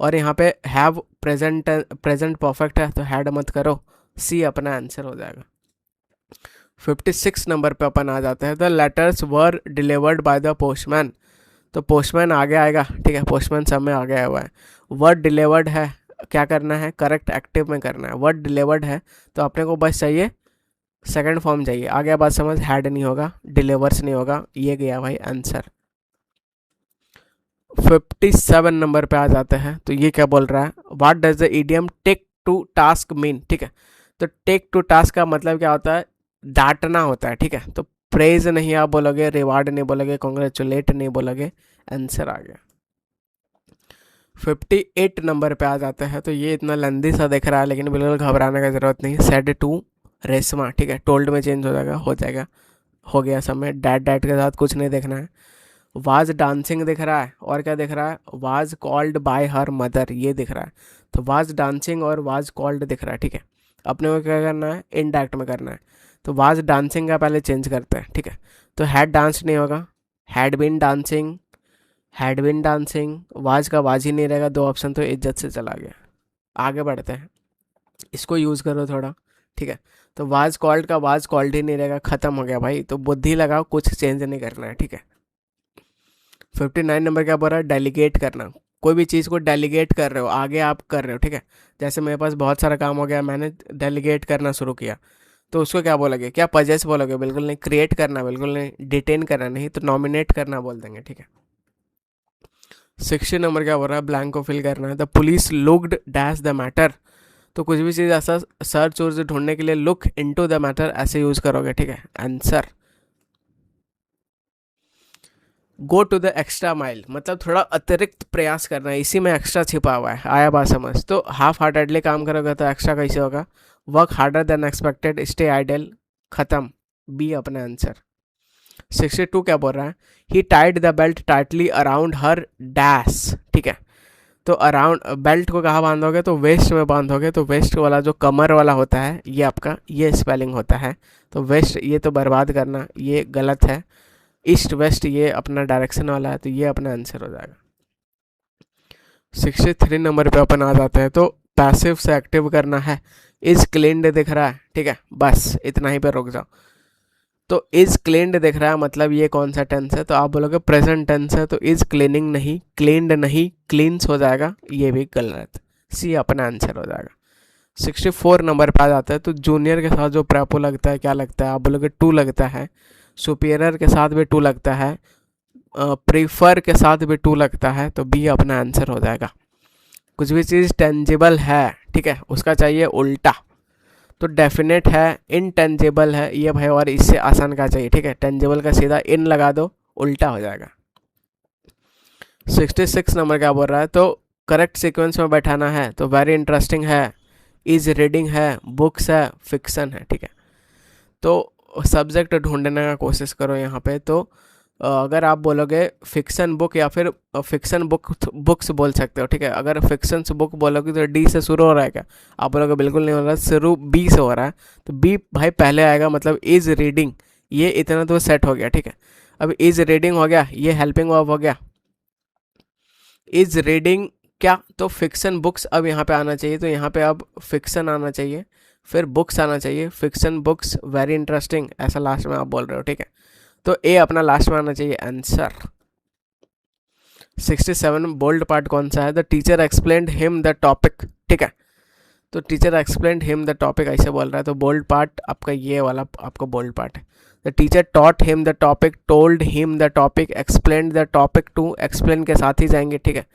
और यहाँ पे हैव प्रेजेंट, प्रेजेंट परफेक्ट है, तो हैड मत करो, सी अपना आंसर हो जाएगा। 56 नंबर पे अपन आ जाते हैं। The letters were delivered by the postman, तो पोस्टमैन आगे आएगा, ठीक है। पोस्टमैन सब में आगे आया हुआ है। वर्ड डिलीवर्ड है, क्या करना है, करेक्ट एक्टिव में करना है। वर्ड डिलीवर्ड है तो अपने को बस चाहिए सेकंड फॉर्म चाहिए। आगे बात समझ, हैड नहीं होगा, डिलीवर्स नहीं होगा, ये गया भाई आंसर। 57 नंबर पे आ जाते हैं। तो ये क्या बोल रहा है, what does the idiom take to task mean, ठीक है। तो टेक टू टास्क का मतलब क्या होता है, डांटना होता है, ठीक है। तो प्रेज नहीं आप बोलोगे, रिवार्ड नहीं बोलोगे, कॉन्ग्रेचुलेट नहीं बोलोगे, आंसर आ गया। 58 नंबर पे आ जाते हैं। तो ये इतना लंदी सा दिख रहा है, लेकिन बिल्कुल घबराने का ज़रूरत नहीं। सेड टू रेशमा, ठीक है। टोल्ड में चेंज हो जाएगा, हो जाएगा, हो गया समय। डैड, डैड के साथ कुछ नहीं देखना है। वाज डांसिंग दिख रहा है, और क्या दिख रहा है, was called by her mother, ये दिख रहा है। तो वाज डांसिंग और वाज कॉल्ड दिख रहा है, ठीक है। अपने को क्या करना है, इनडायरेक्ट में करना है। तो वाज डांसिंग का पहले चेंज करते हैं, ठीक है। तो हैड डांस नहीं होगा, had been dancing, had been dancing, was का वाज ही नहीं रहेगा, दो ऑप्शन तो इज्जत से चला गया। आगे बढ़ते हैं, इसको यूज़ करो थोड़ा, ठीक है। तो वाज कॉल्ड का वाज कॉल्ड ही नहीं रहेगा, ख़त्म हो गया भाई। तो बुद्धि लगाओ, कुछ चेंज नहीं करना है, ठीक है। 59 नंबर क्या बोल रहा है, डेलीगेट करना। कोई भी चीज़ को डेलीगेट कर रहे हो, आगे आप कर रहे हो, ठीक है। जैसे मेरे पास बहुत सारा काम हो गया, मैंने डेलीगेट करना शुरू किया, तो उसको क्या बोलोगे, क्या पजेस बोलोगे? बिल्कुल नहीं। क्रिएट करना बिल्कुल नहीं। डिटेन करना नहीं, तो नॉमिनेट करना बोल देंगे, ठीक है। 60 नंबर क्या बोल रहा है, ब्लैंक को फिल करना है। The police looked dash the matter. तो कुछ भी चीज़ ऐसा सर्च और ढूंढने के लिए लुक इनटू द मैटर ऐसे यूज़ करोगे, ठीक है। Answer go to the extra mile, मतलब थोड़ा अतिरिक्त प्रयास करना है, इसी में एक्स्ट्रा छिपा हुआ है। आया बात समझ? तो हाफ हार्टेडली काम करोगे तो एक्स्ट्रा कैसे होगा? Work harder than expected, stay idle, खत्म। बी अपना आंसर। 62 क्या बोल रहा है, he tied the belt tightly around her dash, ठीक है। तो अराउंड बेल्ट को कहाँ बांधोगे, तो वेस्ट में बांधोगे। तो वेस्ट वाला जो कमर वाला होता है, ये आपका ये स्पेलिंग होता है। तो वेस्ट ये तो बर्बाद करना, ये गलत है। ईस्ट वेस्ट ये अपना डायरेक्शन वाला है, तो ये अपना आंसर हो जाएगा। 63 नंबर पे अपन आ जाते हैं। तो पैसिव से एक्टिव करना है। इज क्लीन्ड दिख रहा है, ठीक है, बस इतना ही पे रुक जाओ। तो इज क्लीन्ड दिख रहा है, मतलब ये कौन सा टेंस है? तो आप बोलोगे प्रेजेंट टेंस है, तो इज क्लीनिंग नहीं, क्लीन्ड नहीं, क्लीन्स हो जाएगा, ये भी गलत। सी अपना आंसर हो जाएगा। 64 नंबर पे आ जाता है। तो जूनियर के साथ जो प्रेपो लगता है, क्या लगता है? आप बोलोगे टू लगता है। सुपीरियर के साथ भी टू लगता है। प्रीफर के साथ भी टू लगता है, तो बी अपना आंसर हो जाएगा। कुछ भी चीज़ टेंजिबल है, ठीक है, उसका चाहिए उल्टा। तो डेफिनेट है, इनटेंजिबल है ये भाई, और इससे आसान का चाहिए, ठीक है। टेंजिबल का सीधा इन लगा दो, उल्टा हो जाएगा। 66 नंबर क्या बोल रहा है, तो करेक्ट सीक्वेंस में बैठाना है। तो वेरी इंटरेस्टिंग है, इज रीडिंग है, बुक्स है, फिक्सन है, ठीक है। तो सब्जेक्ट ढूंढने का कोशिश करो यहाँ पे। तो अगर आप बोलोगे फिक्सन बुक या फिर फिक्सन बुक्स बोल सकते हो, ठीक है। अगर फिक्सन बुक बोलोगे तो डी से शुरू हो रहा है क्या? आप बोलोगे बिल्कुल नहीं हो रहा, शुरू बी से हो रहा है। तो बी भाई पहले आएगा, मतलब इज रीडिंग, ये इतना तो सेट हो गया, ठीक है। अब इज रीडिंग हो गया, ये हेल्पिंग वर्ब हो गया। इज रीडिंग क्या, तो फिक्सन बुक्स अब यहाँ पे आना चाहिए। तो यहाँ पे अब फिक्सन आना चाहिए, फिर बुक्स आना चाहिए। फिक्सन बुक्स वेरी इंटरेस्टिंग, ऐसा लास्ट में आप बोल रहे हो, ठीक है। तो ए अपना लास्ट में आना चाहिए आंसर। 67 बोल्ड पार्ट कौन सा है? The teacher explained him the topic, ठीक है। तो teacher explained him the topic ऐसे बोल रहा है, तो बोल्ड पार्ट आपका ये वाला आपका बोल्ड पार्ट है। The teacher taught him the topic, told him the topic, explained the topic to, explain के साथ ही जाएंगे, ठीक है।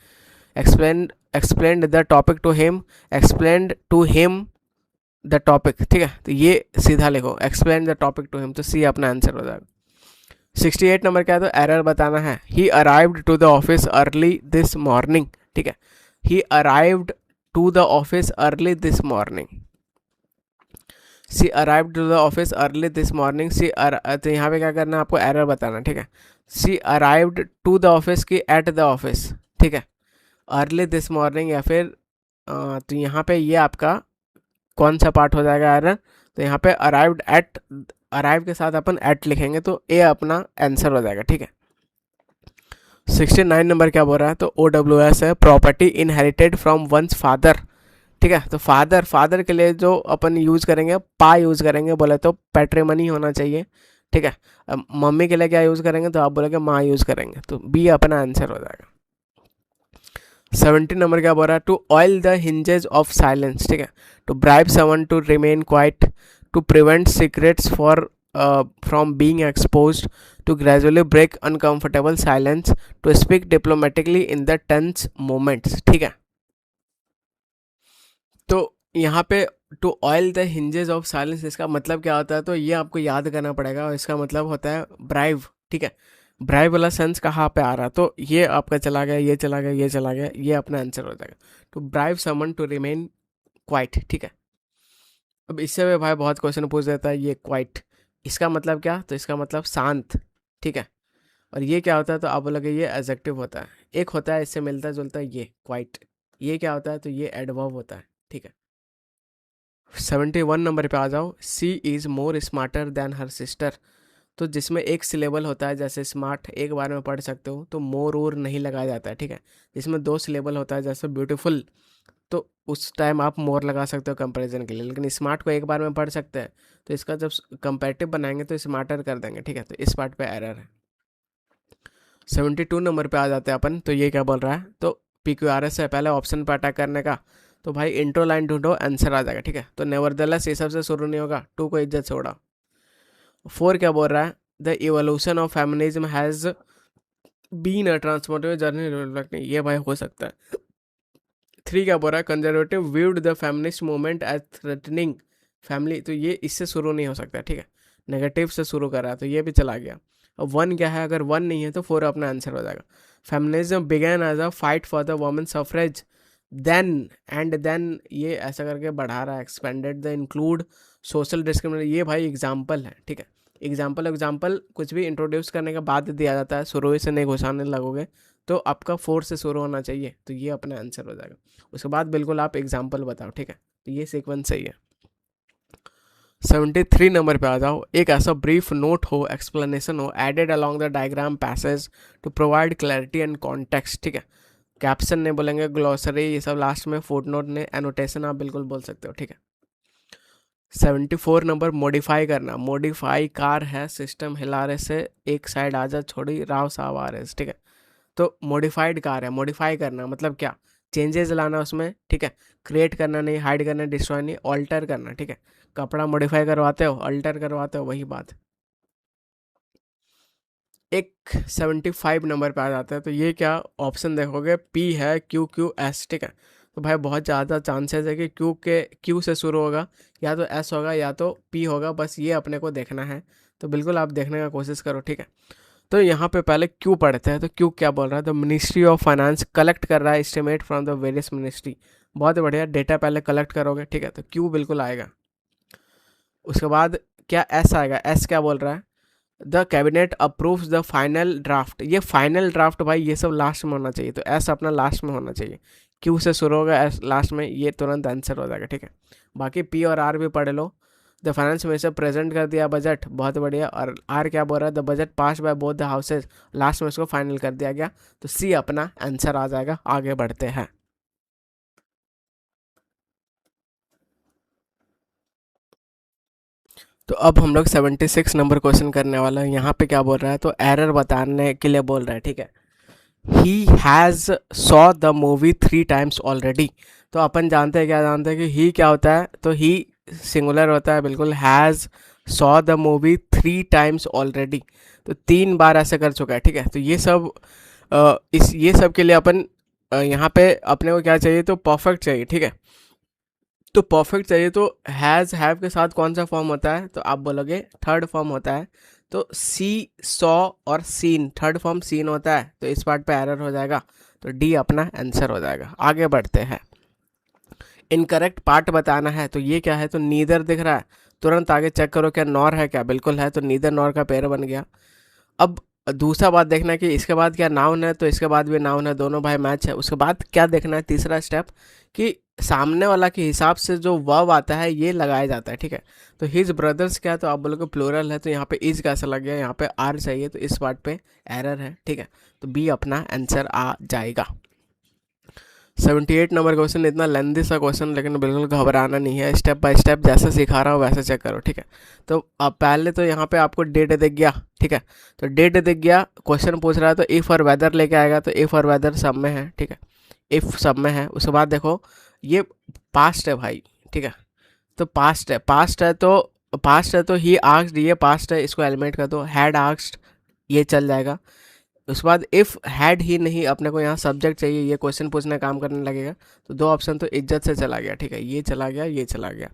Explained the topic to him, explained to him the topic, ठीक है। तो ये सीधा लिखो, explain the topic to him, तो सी अपना आंसर हो जाएगा। 68 नंबर क्या है, तो एरर बताना है। He arrived to the office early this morning, ठीक है। He arrived to the office early this morning. She arrived to the office early this morning. तो यहाँ पे क्या करना है, आपको एरर बताना, ठीक है। सी अराइव्ड टू द ऑफिस की एट द ऑफिस, ठीक है। अर्ली दिस मॉर्निंग या फिर तो यहाँ पे ये आपका कौन सा पार्ट हो जाएगा एरर? तो यहाँ पे अराइव्ड एट, अराइव के साथ अपन एट लिखेंगे, तो ए अपना आंसर हो जाएगा, ठीक है। 69 नंबर क्या बोल रहा है, तो OWS है, property inherited from once father, ठीक है। तो फादर के लिए जो अपन यूज करेंगे, पा यूज करेंगे, बोले तो पैट्रिमनी होना चाहिए, ठीक है। अब मम्मी के लिए क्या यूज करेंगे, तो आप बोलेंगे माँ यूज करेंगे, तो बी अपना आंसर हो जाएगा। 70 नंबर क्या बोल रहा है, to oil the hinges of silence, ठीक है। To bribe someone to remain quiet, to prevent secrets for from being exposed, to gradually break uncomfortable silence, to speak diplomatically in the tense moments, ठीक है। तो यहाँ पे to oil the hinges of silence, इसका मतलब क्या होता है, तो ये आपको याद करना पड़ेगा। और इसका मतलब होता है ब्राइव, ठीक है। ब्राइव वाला सेंस कहाँ पे आ रहा है, तो ये आपका चला गया, ये चला गया, ये चला गया, ये अपना आंसर हो जाएगा। To bribe someone to remain quiet, ठीक है। अब इससे भी भाई बहुत क्वेश्चन पूछ देता है, ये क्वाइट इसका मतलब क्या, तो इसका मतलब शांत, ठीक है। और ये क्या होता है, तो आप बोलोगे ये एडजेक्टिव होता है। एक होता है इससे मिलता जुलता है, ये क्वाइट, ये क्या होता है, तो ये एडवर्ब होता है, ठीक है। 71 नंबर पे आ जाओ। She is more smarter than her sister. तो जिसमें एक सिलेबल होता है, जैसे स्मार्ट एक बार में पढ़ सकते हो, तो मोर और नहीं लगाया जाता है, ठीक है। जिसमें दो सिलेबल होता है, जैसे ब्यूटीफुल, तो उस टाइम आप मोर लगा सकते हो कंपैरिजन के लिए, लेकिन स्मार्ट को एक बार में पढ़ सकते हैं, तो इसका जब कंपैरेटिव बनाएंगे तो स्मार्टर कर देंगे, ठीक है। तो इस पार्ट पे एरर है। 72 नंबर पे आ जाते हैं अपन। तो ये क्या बोल रहा है, तो PQRS है पहले ऑप्शन पर अटैक करने का। तो भाई इंट्रो लाइन ढूंढो, आंसर आ जाएगा, ठीक है। तो नेवरदलेस ये सबसे शुरू नहीं होगा, 2 को इज्जत से उड़ा। 4 क्या बोल रहा है, the evolution of feminism has been a transformative journey, ये भाई हो सकता है। 3 क्या बोल रहा है, conservative viewed the feminist movement as threatening family, तो ये इससे शुरू नहीं हो सकता, ठीक है। नेगेटिव से शुरू कर रहा है, तो ये भी चला गया। अब 1 क्या है, अगर 1 नहीं है तो 4 अपना आंसर हो जाएगा। Feminism began as a fight for the women suffrage, then ये ऐसा करके बढ़ा रहा है, expanded the include social discrimination, ये भाई एग्जाम्पल है, ठीक है। एग्जाम्पल कुछ भी इंट्रोड्यूस करने के बाद दिया जाता है, शुरू से नहीं घुसाने लगोगे, तो आपका 4 से शुरू होना चाहिए, तो ये अपना आंसर हो जाएगा। उसके बाद बिल्कुल आप एग्जाम्पल बताओ, ठीक है। तो ये सीक्वेंस सही है। 73 नंबर पे आ जाओ। एक ऐसा ब्रीफ नोट हो, एक्सप्लेनेशन हो, added along the diagram passage to provide clarity and context, ठीक है। कैप्शन नहीं बोलेंगे, ग्लॉसरी ये सब लास्ट में, फुट नोट ने, एनोटेशन आप बिल्कुल बोल सकते हो, ठीक है। 74 नंबर, मॉडिफाई करना। मॉडिफाई कार है सिस्टम हिलारे से, एक साइड आजा छोड़ी राव साहब आ रहे, ठीक है। तो मॉडिफाइड कार है, मॉडिफाई करना मतलब क्या, चेंजेस लाना उसमें, ठीक है। क्रिएट करना नहीं, हाइड करना, डिस्ट्रॉय नहीं, ऑल्टर करना, ठीक है। कपड़ा मॉडिफाई करवाते हो, अल्टर करवाते हो, वही बात। एक 75 नंबर पे आ जाता है। तो ये क्या ऑप्शन देखोगे, P है, QQS, ठीक है। तो भाई बहुत ज़्यादा चांसेस है कि Q से शुरू होगा, या तो S होगा या तो P होगा, बस ये अपने को देखना है। तो बिल्कुल आप देखने का कोशिश करो, ठीक है। तो यहाँ पे पहले क्यू पढ़ते हैं। तो क्यू क्या बोल रहा है, तो मिनिस्ट्री ऑफ फाइनेंस कलेक्ट कर रहा है estimate from the various ministry, बहुत बढ़िया, डेटा पहले कलेक्ट करोगे, ठीक है। तो क्यू बिल्कुल आएगा। उसके बाद क्या एस आएगा, एस क्या बोल रहा है, the cabinet approves the final draft, ये फाइनल ड्राफ्ट भाई ये सब लास्ट में होना चाहिए, तो एस अपना लास्ट में होना चाहिए। क्यू से शुरू होगा, एस लास्ट में, ये तुरंत आंसर हो जाएगा, ठीक है। बाकी पी और आर भी पढ़ लो। द फाइनेंस मिनिस्टर प्रेजेंट कर दिया बजट, बहुत बढ़िया। और आर क्या बोल रहा है, the budget pass by both the houses, last में इसको फाइनल कर दिया गया, तो सी अपना आंसर आ जाएगा। आगे बढ़ते हैं। तो अब हम लोग 76 नंबर क्वेश्चन करने वाला है। यहाँ पे क्या बोल रहा है, तो एरर बताने के लिए बोल रहा है, ठीक है। He has saw the movie 3 times already. तो अपन जानते हैं, क्या जानते हैं कि ही क्या होता है, तो ही सिंगुलर होता है, बिल्कुल। Has saw the movie 3 times already, तो 3 बार ऐसे कर चुका है, ठीक है। तो ये सब ये सब के लिए अपन यहाँ पे अपने को क्या चाहिए, तो परफेक्ट चाहिए, ठीक है। तो परफेक्ट चाहिए, तो हैज़ हैव के साथ कौन सा फॉर्म होता है, तो आप बोलोगे थर्ड फॉर्म होता है। तो सी, सॉ और सीन, थर्ड फॉर्म सीन होता है, तो इस पार्ट पे एरर हो जाएगा, तो डी अपना आंसर हो जाएगा। आगे बढ़ते हैं। इनकरेक्ट पार्ट बताना है, तो ये क्या है, तो नीदर दिख रहा है, तुरंत आगे चेक करो क्या नॉर है क्या, बिल्कुल है, तो नीदर नॉर का पेयर बन गया। अब दूसरा बात देखना है कि इसके बाद क्या नाउन है, तो इसके बाद भी नाउन है, दोनों भाई मैच है। उसके बाद क्या देखना है, तीसरा स्टेप, कि सामने वाला के हिसाब से जो वर्ब आता है ये लगाया जाता है, ठीक है। तो हिज ब्रदर्स क्या है, तो आप बोलोगे प्लूरल है, तो यहाँ पे इज कैसा लग गया, यहाँ पे आर चाहिए, तो इस पार्ट पे एरर है, ठीक है। तो बी अपना आंसर आ जाएगा। 78 नंबर क्वेश्चन, इतना लेंदी सा क्वेश्चन, लेकिन बिल्कुल घबराना नहीं है, स्टेप बाय स्टेप जैसे सिखा रहा हूँ वैसे चेक करो, ठीक है। तो अब पहले तो यहाँ पे आपको डेट दिख गया, ठीक है। तो डेट दिख गया, क्वेश्चन पूछ रहा है, तो इफ़ और वेदर लेके आएगा, तो इफ़ और वेदर सब में है, ठीक है। इफ़ सब में है। उसके बाद देखो ये पास्ट है भाई, ठीक है। तो पास्ट है तो ही आस्क्ड, ये पास्ट है, इसको एलिमिनेट कर दो। हैड आस्क्ड, ये चल जाएगा। उसके बाद इफ़ हैड ही नहीं, अपने को यहाँ सब्जेक्ट चाहिए, ये क्वेश्चन पूछने काम करने लगेगा, तो 2 ऑप्शन तो इज्जत से चला गया, ठीक है। ये चला गया, ये चला गया।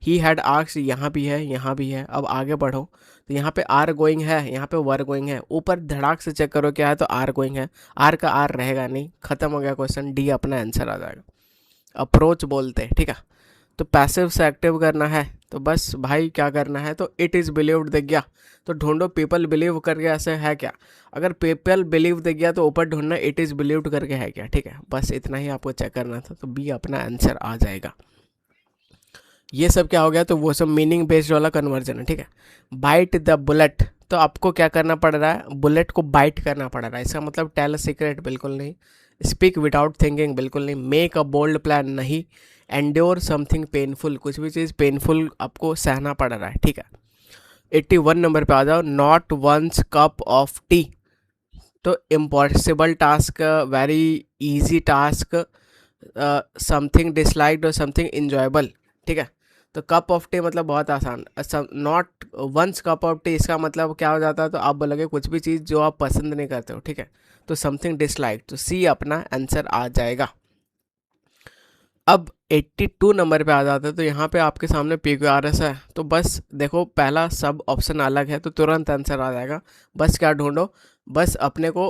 ही हैड आस्क्ड यहाँ भी है, यहाँ भी है। अब आगे बढ़ो, तो यहाँ पे आर गोइंग है, यहाँ पे वर गोइंग है। ऊपर धड़ाक से चेक करो क्या है, तो आर गोइंग है, आर का आर रहेगा नहीं, खत्म हो गया क्वेश्चन, डी अपना आंसर आ जाएगा। अप्रोच बोलते हैं, ठीक है। तो पैसिव से एक्टिव करना है, तो बस भाई क्या करना है, तो इट इज़ बिलीव्ड दिख गया, तो ढूंढो पीपल बिलीव करके ऐसे है क्या। अगर पीपल बिलीव दिख गया, तो ऊपर ढूंढना इट इज़ बिलीव्ड करके है क्या, ठीक है। बस इतना ही आपको चेक करना था, तो बी अपना आंसर आ जाएगा। ये सब क्या हो गया, तो वो सब मीनिंग बेस्ड वाला कन्वर्जन है, ठीक है। बाइट द बुलेट, तो आपको क्या करना पड़ रहा है, बुलेट को बाइट करना पड़ रहा है। इसका मतलब टेल अ सीक्रेट बिल्कुल नहीं, स्पीक विदाउट थिंकिंग बिल्कुल नहीं, मेक अ बोल्ड प्लान नहीं, एंड्योर समथिंग पेनफुल, कुछ भी चीज़ पेनफुल आपको सहना पड़ रहा है, ठीक है। 81 नंबर पे आ जाओ, not one's cup of tea. तो impossible task, very easy task, something disliked और समथिंग इंजॉयबल, ठीक है। तो कप ऑफ टी मतलब बहुत आसान, not one's cup of tea इसका मतलब क्या हो जाता है, तो आप बोलोगे कुछ भी चीज़ जो आप पसंद नहीं करते हो, ठीक है। तो समथिंग डिसलाइक, तो सी अपना आंसर आ जाएगा। अब 82 नंबर पे आ जाते हैं, तो यहाँ पे आपके सामने PQRS है। तो बस देखो पहला सब ऑप्शन अलग है तो तुरंत आंसर आ जाएगा। बस क्या ढूंढो, बस अपने को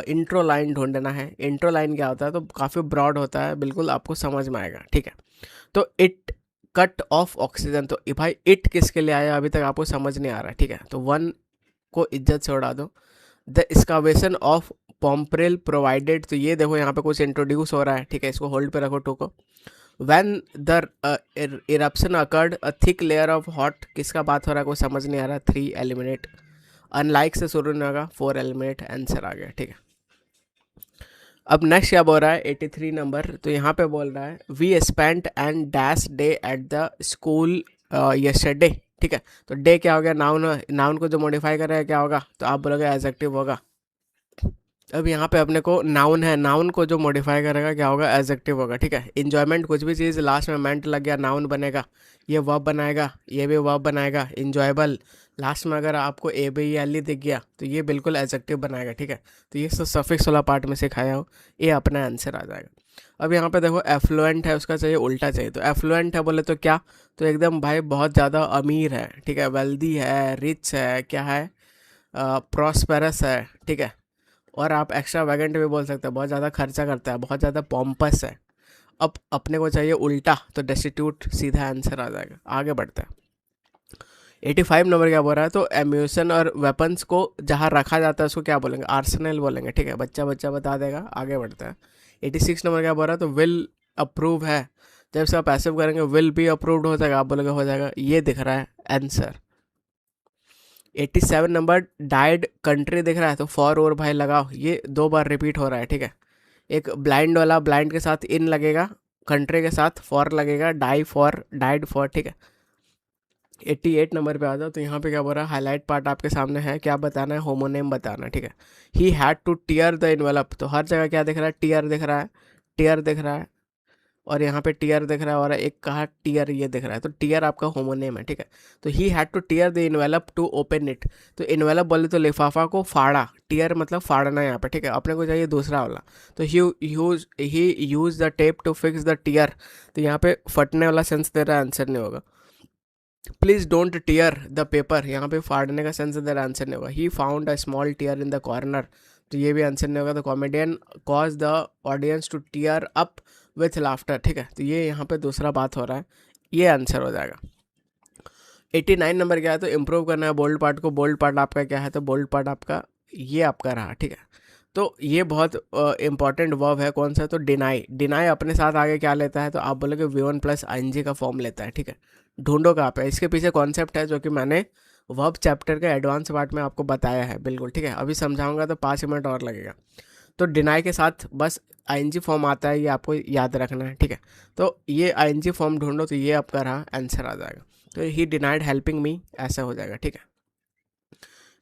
इंट्रो लाइन ढूंढना है। इंट्रो लाइन क्या होता है, तो काफ़ी ब्रॉड होता है, बिल्कुल आपको समझ में आएगा, ठीक है। तो इट कट ऑफ ऑक्सीजन, तो भाई इट किसके लिए आया अभी तक आपको समझ नहीं आ रहा है, ठीक है। तो वन को इज्जत से उड़ा दो। द एक्सकावेशन ऑफ पॉम्परेल प्रोवाइडेड, तो ये देखो यहाँ पे कुछ इंट्रोड्यूस हो रहा है, ठीक है। इसको होल्ड पे रखो, टोको। When the eruption occurred a thick layer of hot, किसका बात हो रहा है कोई समझ नहीं आ रहा। 3 एलिमिनेट, अनलाइक से शुरू नहीं होगा, 4 एलिमिनेट, आंसर आ गया, ठीक है। अब नेक्स्ट क्या बोल रहा है 83 नंबर, तो यहाँ पे बोल रहा है we spent and dash day at the school yesterday, ठीक है। तो डे क्या हो गया, नाउन, नाउन को जो मॉडिफाई कर रहा है क्या होगा, तो आप बोलोगे एडजेक्टिव होगा। अब यहाँ पे अपने को नाउन है, नाउन को जो मॉडिफाई करेगा क्या होगा, एडजेक्टिव होगा, ठीक है। इंजॉयमेंट, कुछ भी चीज़ लास्ट में मेंट लग गया नाउन बनेगा, ये वर्ब बनाएगा, ये भी वर्ब बनाएगा। इंजॉयबल, लास्ट में अगर आपको ए बी एल दिख गया तो ये बिल्कुल एडजेक्टिव बनाएगा, ठीक है। तो ये सब सफिक्स वाला पार्ट में सिखाया हो, ये अपना आंसर आ जाएगा। अब यहाँ पे देखो एफ्लुएंट है, उसका चाहिए उल्टा चाहिए। तो एफ्लुएंट है बोले तो क्या, तो एकदम भाई बहुत ज़्यादा अमीर है, ठीक है। वेल्दी है, रिच है, क्या है, प्रॉस्पेरस है, ठीक है। और आप एक्स्ट्रा वैगेंट भी बोल सकते हैं, बहुत ज़्यादा खर्चा करता है, बहुत ज़्यादा पॉम्पस है। अब अपने को चाहिए उल्टा, तो डेस्टिट्यूट सीधा आंसर आ जाएगा। आगे बढ़ते हैं। 85 नंबर क्या बोल रहा है, तो एम्यूशन और वेपन्स को जहाँ रखा जाता है उसको क्या बोलेंगे, आर्सेनल बोलेंगे, ठीक है। बच्चा बच्चा बता देगा, आगे बढ़ते हैं। 86 नंबर क्या बोल रहा है, तो विल अप्रूव है, जब इसका पैसिव करेंगे विल बी अप्रूव्ड हो जाएगा, आप बोलोगे हो जाएगा, ये दिख रहा है आंसर। 87 नंबर डाइड कंट्री दिख रहा है, तो फॉर और भाई लगाओ, ये 2 बार रिपीट हो रहा है, ठीक है। एक ब्लाइंड वाला, ब्लाइंड के साथ इन लगेगा, कंट्री के साथ फॉर लगेगा, डाई फॉर, डाइड फॉर, ठीक है। 88 नंबर पे आ जाओ, तो यहाँ पे क्या बोल रहा है, हाईलाइट पार्ट आपके सामने है, क्या बताना है, होमोनेम बताना है, ठीक है। ही had to tear the envelope, तो हर जगह क्या दिख रहा है, टीयर दिख रहा है, टीयर दिख रहा है, और यहाँ पे टीयर दिख रहा है, और एक कहा टीयर ये दिख रहा है, तो टीयर आपका होमोनेम है, ठीक है। तो he had to tear the envelope to open it, तो इन्वेलप बोले तो लिफाफा को फाड़ा, टीयर मतलब फाड़ना यहाँ पे, ठीक है। अपने को चाहिए दूसरा वाला, तो he use the tape to fix the tear, तो यहाँ पे फटने वाला सेंस दे रहा है, आंसर नहीं होगा। Please don't tier the paper, यहाँ पे फाड़ने का सेंस दे रहा है, आंसर नहीं होगा। He found a small tear in the corner, तो ये भी आंसर नहीं होगा। तो comedian cause the audience to tear up with laughter, ठीक है। तो ये यहाँ पे दूसरा बात हो रहा है, ये आंसर हो जाएगा। 89 नंबर क्या है, तो इम्प्रूव करना है बोल्ड पार्ट को। बोल्ड पार्ट आपका क्या है, तो बोल्ड पार्ट आपका ये आपका रहा, ठीक है। तो ये बहुत इंपॉर्टेंट वर्ब है, कौन सा, तो डिनाई। डिनाई अपने साथ आगे क्या लेता है, तो आप बोलोगे V1 प्लस ING का फॉर्म लेता है, ठीक है। ढूंढो कहाँ पे, इसके पीछे कॉन्सेप्ट है जो कि मैंने वर्ब चैप्टर के एडवांस पार्ट में आपको बताया है, बिल्कुल, ठीक है। अभी समझाऊंगा तो 5 मिनट और लगेगा। तो डिनाई के साथ बस ING फॉर्म आता है, ये आपको याद रखना है, ठीक है। तो ये ING फॉर्म ढूंढो, तो ये आपका रहा, आंसर आ जाएगा। तो ही डिनाइड हेल्पिंग मी, ऐसा हो जाएगा, ठीक है।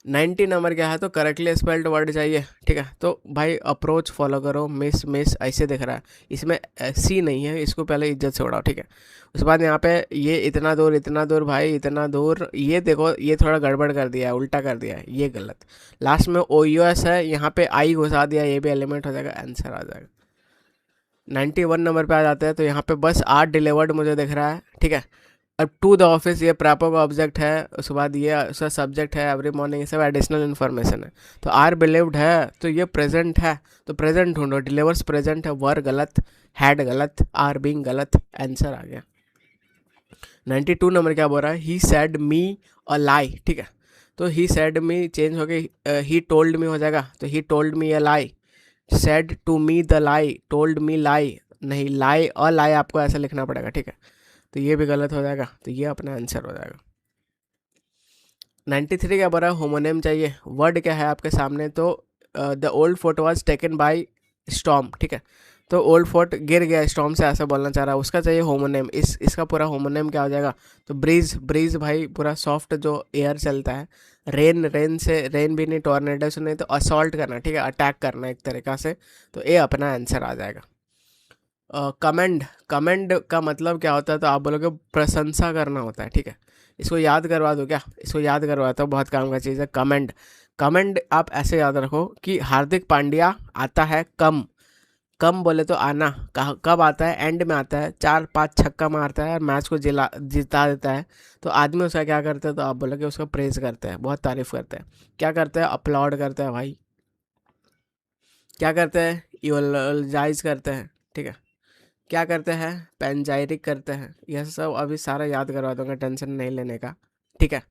90 नंबर क्या है, तो करेक्टली स्पेल्ड वर्ड चाहिए, ठीक है। तो भाई अप्रोच फॉलो करो, मिस मिस ऐसे दिख रहा है, इसमें सी नहीं है, इसको पहले इज्जत से उड़ाओ, ठीक है। उसके बाद यहाँ पे ये इतना दूर भाई, इतना दूर, ये देखो ये थोड़ा गड़बड़ कर दिया है, उल्टा कर दिया है, ये गलत। लास्ट में OUS है, यहाँ पे आई घुसा दिया, ये भी एलिमेंट हो जाएगा, आंसर आ जाएगा। 91 नंबर पे आ जाते हैं, तो यहाँ पे बस आर डिलीवर्ड मुझे दिख रहा है, ठीक है। अब टू द ऑफिस, ये प्रैपो का ऑब्जेक्ट है, उसके बाद ये उसका सब्जेक्ट है, एवरी मॉर्निंग, ये सब एडिशनल इन्फॉर्मेशन है। तो आर बिलीव्ड है, तो ये प्रेजेंट है, तो प्रेजेंट ढूंढो, डिलीवर्स प्रेजेंट है, वर गलत, हैड गलत, आर बीइंग गलत, आंसर आ गया। 92 नंबर क्या बोल रहा है, ही सैड मी अ लाई, ठीक है। तो ही सैड मी चेंज हो गई, ही टोल्ड मी हो जाएगा, तो he told me a lie. Said to me the lie, told me lie नहीं, लाई अ लाई आपको ऐसा लिखना पड़ेगा, ठीक है। तो ये भी गलत हो जाएगा, तो ये अपना आंसर हो जाएगा। 93 क्या बोल रहा है, होमोनेम चाहिए। वर्ड क्या है आपके सामने, तो the old fort was taken by storm, ठीक है। तो ओल्ड फोर्ट गिर गया स्टॉर्म से, ऐसा बोलना चाह रहा है, उसका चाहिए होमोनेम। इसका पूरा होमोनेम क्या हो जाएगा, तो ब्रीज। ब्रीज भाई पूरा सॉफ्ट जो एयर चलता है। रेन, रेन से, रेन भी नहीं, टॉर्नेडो से नहीं, तो असॉल्ट करना, ठीक है, अटैक करना एक तरीका से। तो ये अपना आंसर आ जाएगा। कमेंड, कमेंड का मतलब क्या होता है, तो आप बोलोगे प्रशंसा करना होता है, ठीक है। इसको याद करवा दो क्या, इसको याद करवाता हूँ, बहुत काम का चीज़ है कमेंड। कमेंड आप ऐसे याद रखो कि हार्दिक पांड्या आता है कम। कम बोले तो आना, कब आता है, एंड में आता है, 4-5 छक्का मारता है और मैच को जिता देता है। तो आदमी उसका क्या करते हैं, तो आप बोलोगे उसका प्रेज करते हैं, बहुत तारीफ करते हैं। क्या करते हैं, अपलॉड करते हैं भाई। क्या करते हैं, यूलजाइज करते हैं, ठीक है। क्या करते हैं, पैंजाइरिक करते हैं। यह सब अभी सारा याद करवा दूंगा, टेंशन नहीं लेने का, ठीक है।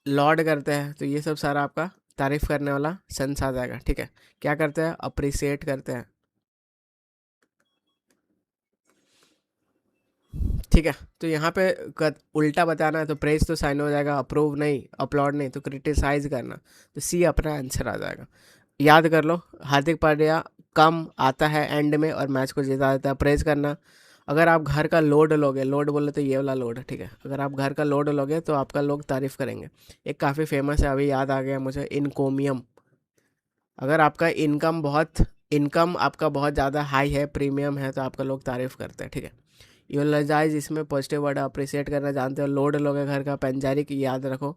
लॉर्ड करते हैं, तो ये सब सारा आपका तारीफ करने वाला सेंस आ जाएगा, ठीक है। क्या करते हैं, अप्रिसिएट करते हैं, ठीक है। तो यहाँ पे उल्टा बताना है, तो प्रेज तो साइन हो जाएगा, अप्रूव नहीं, अपलॉड नहीं, तो क्रिटिसाइज करना। तो सी अपना आंसर आ जाएगा। याद कर लो, हार्दिक पांड्या कम आता है एंड में और मैच को जिता देता है, प्रेज करना। अगर आप घर का लोड लोगे, लोड बोले तो ये वाला लोड, ठीक है, अगर आप घर का लोड लोगे तो आपका लोग तारीफ करेंगे। एक काफ़ी फेमस है, अभी याद आ गया मुझे, इनकोमियम। अगर आपका इनकम आपका बहुत ज़्यादा हाई है, प्रीमियम है, तो आपका लोग तारीफ करते हैं, ठीक है। यूलजाइज इसमें पॉजिटिव वर्ड अप्रिसिएट करना जानते हो। लोड लोगे घर का। पेंजारिक याद रखो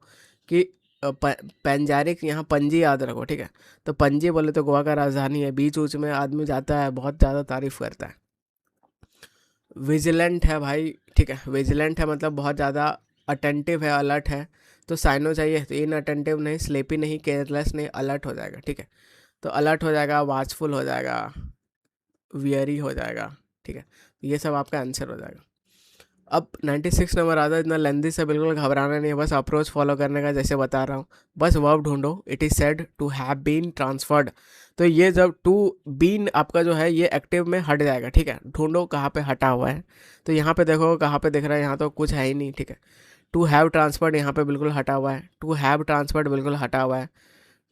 कि पेंजारिक, यहाँ पंजी याद रखो, ठीक है। तो पंजी बोले तो गोवा का राजधानी है, बीच ऊच में आदमी जाता है, बहुत ज़्यादा तारीफ करता है। विजिलेंट है भाई, ठीक है, विजिलेंट है मतलब बहुत ज़्यादा अटेंटिव है, अलर्ट है। तो साइनो चाहिए, तो इन अटेंटिव नहीं, स्लेपी नहीं, केयरलेस नहीं, अलर्ट हो जाएगा, ठीक है। तो अलर्ट हो जाएगा, वाचफुल हो जाएगा, वियरी हो जाएगा, ठीक है। ये सब आपका आंसर हो जाएगा। अब 96 नंबर आता है, इतना लेंदी से बिल्कुल घबराना नहीं है, बस अप्रोच फॉलो करने का, जैसे बता रहा हूँ। बस वर्ब ढूंढो। It is said to have been transferred. तो ये जब टू बीन आपका जो है ये एक्टिव में हट जाएगा, ठीक है। ढूंढो कहाँ पे हटा हुआ है, तो यहाँ पे देखो कहाँ पे दिख रहा है, यहाँ तो कुछ है ही नहीं, ठीक है। टू हैव ट्रांसफर्ड यहाँ पे बिल्कुल हटा हुआ है, टू हैव ट्रांसफर्ड बिल्कुल हटा हुआ है,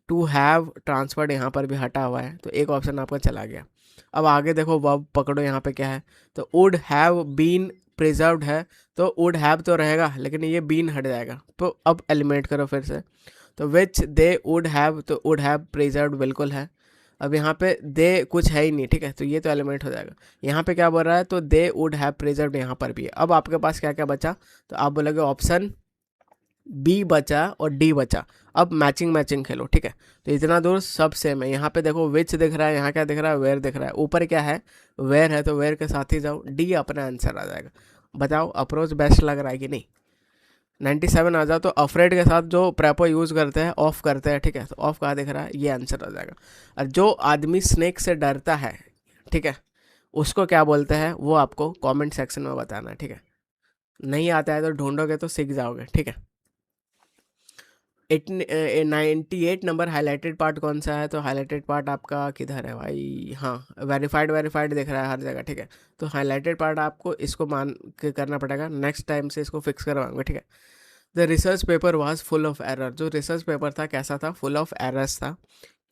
टू हैव ट्रांसफर्ड यहाँ पर भी हटा हुआ है, तो एक ऑप्शन आपका चला गया। अब आगे देखो, वर्ब पकड़ो, यहाँ पे क्या है, तो वुड हैव बीन प्रिजर्व्ड है, तो वुड हैव तो रहेगा, लेकिन ये बीन हट जाएगा, तो अब एलिमिनेट करो फिर से। तो विच दे वुड हैव, तो वुड हैव प्रिजर्व्ड बिल्कुल है। अब यहाँ पे दे कुछ है ही नहीं, ठीक है, तो ये तो एलिमिनेट हो जाएगा। यहाँ पे क्या बोल रहा है, तो दे वुड हैव प्रिजर्व्ड यहाँ पर भी है। अब आपके पास क्या क्या बचा, तो आप बोलोगे ऑप्शन बी बचा और डी बचा। अब मैचिंग मैचिंग खेलो, ठीक है। तो इतना दूर सब सेम है। यहाँ पे देखो विच दिख रहा है, यहाँ क्या दिख रहा है, वेयर दिख रहा है, ऊपर क्या है, वेयर है, तो वेयर के साथ ही जाओ, डी अपना आंसर आ जाएगा। बताओ अप्रोच बेस्ट लग रहा है कि नहीं। 97 आ जाओ, तो अफ्रेड के साथ जो प्रेपो यूज़ करते हैं, ऑफ करते हैं, ठीक है, तो ऑफ कहाँ दिख रहा है, ये आंसर आ जाएगा। और जो आदमी स्नेक से डरता है, ठीक है, उसको क्या बोलते हैं, वो आपको कॉमेंट सेक्शन में बताना है, ठीक है। नहीं आता है तो ढूंढोगे तो सीख जाओगे, ठीक है। 98 नंबर हाईलाइटेड पार्ट कौन सा है, तो हाईलाइटेड पार्ट आपका किधर है भाई, हाँ, वेरीफाइड, वेरीफाइड दिख रहा है हर जगह, ठीक है। तो हाईलाइटेड पार्ट आपको इसको मान के करना पड़ेगा, नेक्स्ट टाइम से इसको फिक्स करवाऊंगा, ठीक है। The research paper was full of error. जो रिसर्च पेपर था कैसा था, फुल ऑफ एरर्स था।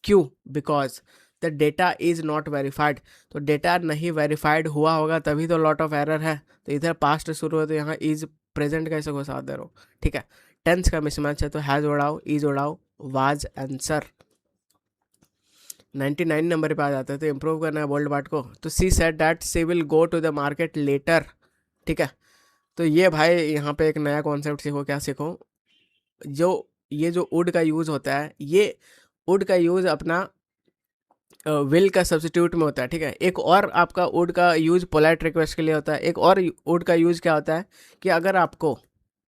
क्यों, because the data is not verified. तो डेटा नहीं वेरीफाइड हुआ होगा तभी तो लॉट ऑफ एरर है। तो इधर पास्ट शुरू है, तो यहाँ इज प्रेजेंट कैसे को साथ दे रहो, ठीक है। टेंस का मिसमैच है, तो हैज़ उड़ाओ, इज उड़ाओ, वाज आंसर। 99 नंबर पे आ जाते हैं, तो इम्प्रूव करना है बोल्ड पार्ट को। तो she said that she will go to the market later, ठीक है। तो ये भाई यहाँ पे एक नया कॉन्सेप्ट सीखो, क्या सीखो, जो ये जो वुड का यूज़ होता है, ये वुड का यूज़ अपना विल का सब्सिट्यूट में होता है, ठीक है। एक और आपका वुड का यूज़ पोलाइट रिक्वेस्ट के लिए होता है। एक और वुड का यूज़ क्या होता है कि अगर आपको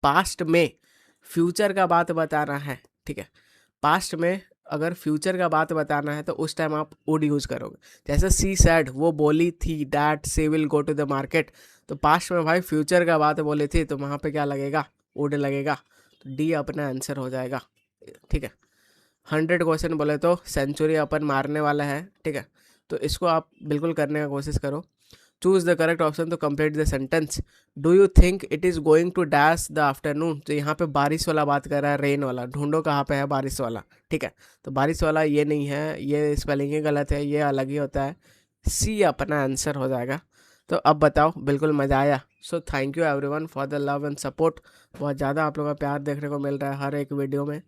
पास्ट में फ्यूचर का बात बताना है, ठीक है, पास्ट में अगर फ्यूचर का बात बताना है तो उस टाइम आप वुड यूज़ करोगे। जैसे सी सैड, वो बोली थी that she will go to the market, तो पास्ट में भाई फ्यूचर का बात बोली थी, तो वहाँ पे क्या लगेगा, वुड लगेगा। तो डी अपना आंसर हो जाएगा, ठीक है। 100 क्वेश्चन बोले तो सेंचुरी अपन मारने वाला है, ठीक है। तो इसको आप बिल्कुल करने का कोशिश करो। Choose the correct option to complete the sentence. Do you think it is going to dash the afternoon. तो यहाँ पे बारिश वाला बात कर रहा है, रेन वाला। ढूंढो कहाँ पे है बारिश वाला, ठीक है। तो बारिश वाला ये नहीं है, ये स्पेलिंग ही गलत है, ये अलग ही होता है। सी अपना आंसर हो जाएगा। तो अब बताओ, बिल्कुल मज़ा आया। सो thank you everyone for the love and support. बहुत ज़्यादा आप लोगों का प्यार देखने को मिल रहा है हर एक वीडियो में,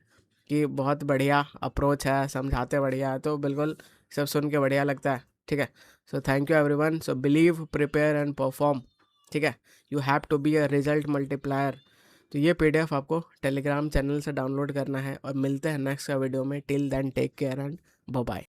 कि बहुत बढ़िया अप्रोच है, समझाते बढ़िया है, तो बिल्कुल सब सुन के बढ़िया लगता है, ठीक है। So thank you everyone. So believe, prepare and perform, ठीक है। You have to be a result multiplier. तो ये पीडीएफ आपको टेलीग्राम चैनल से डाउनलोड करना है, और मिलते हैं नेक्स्ट वीडियो में। Till then take care and bye bye.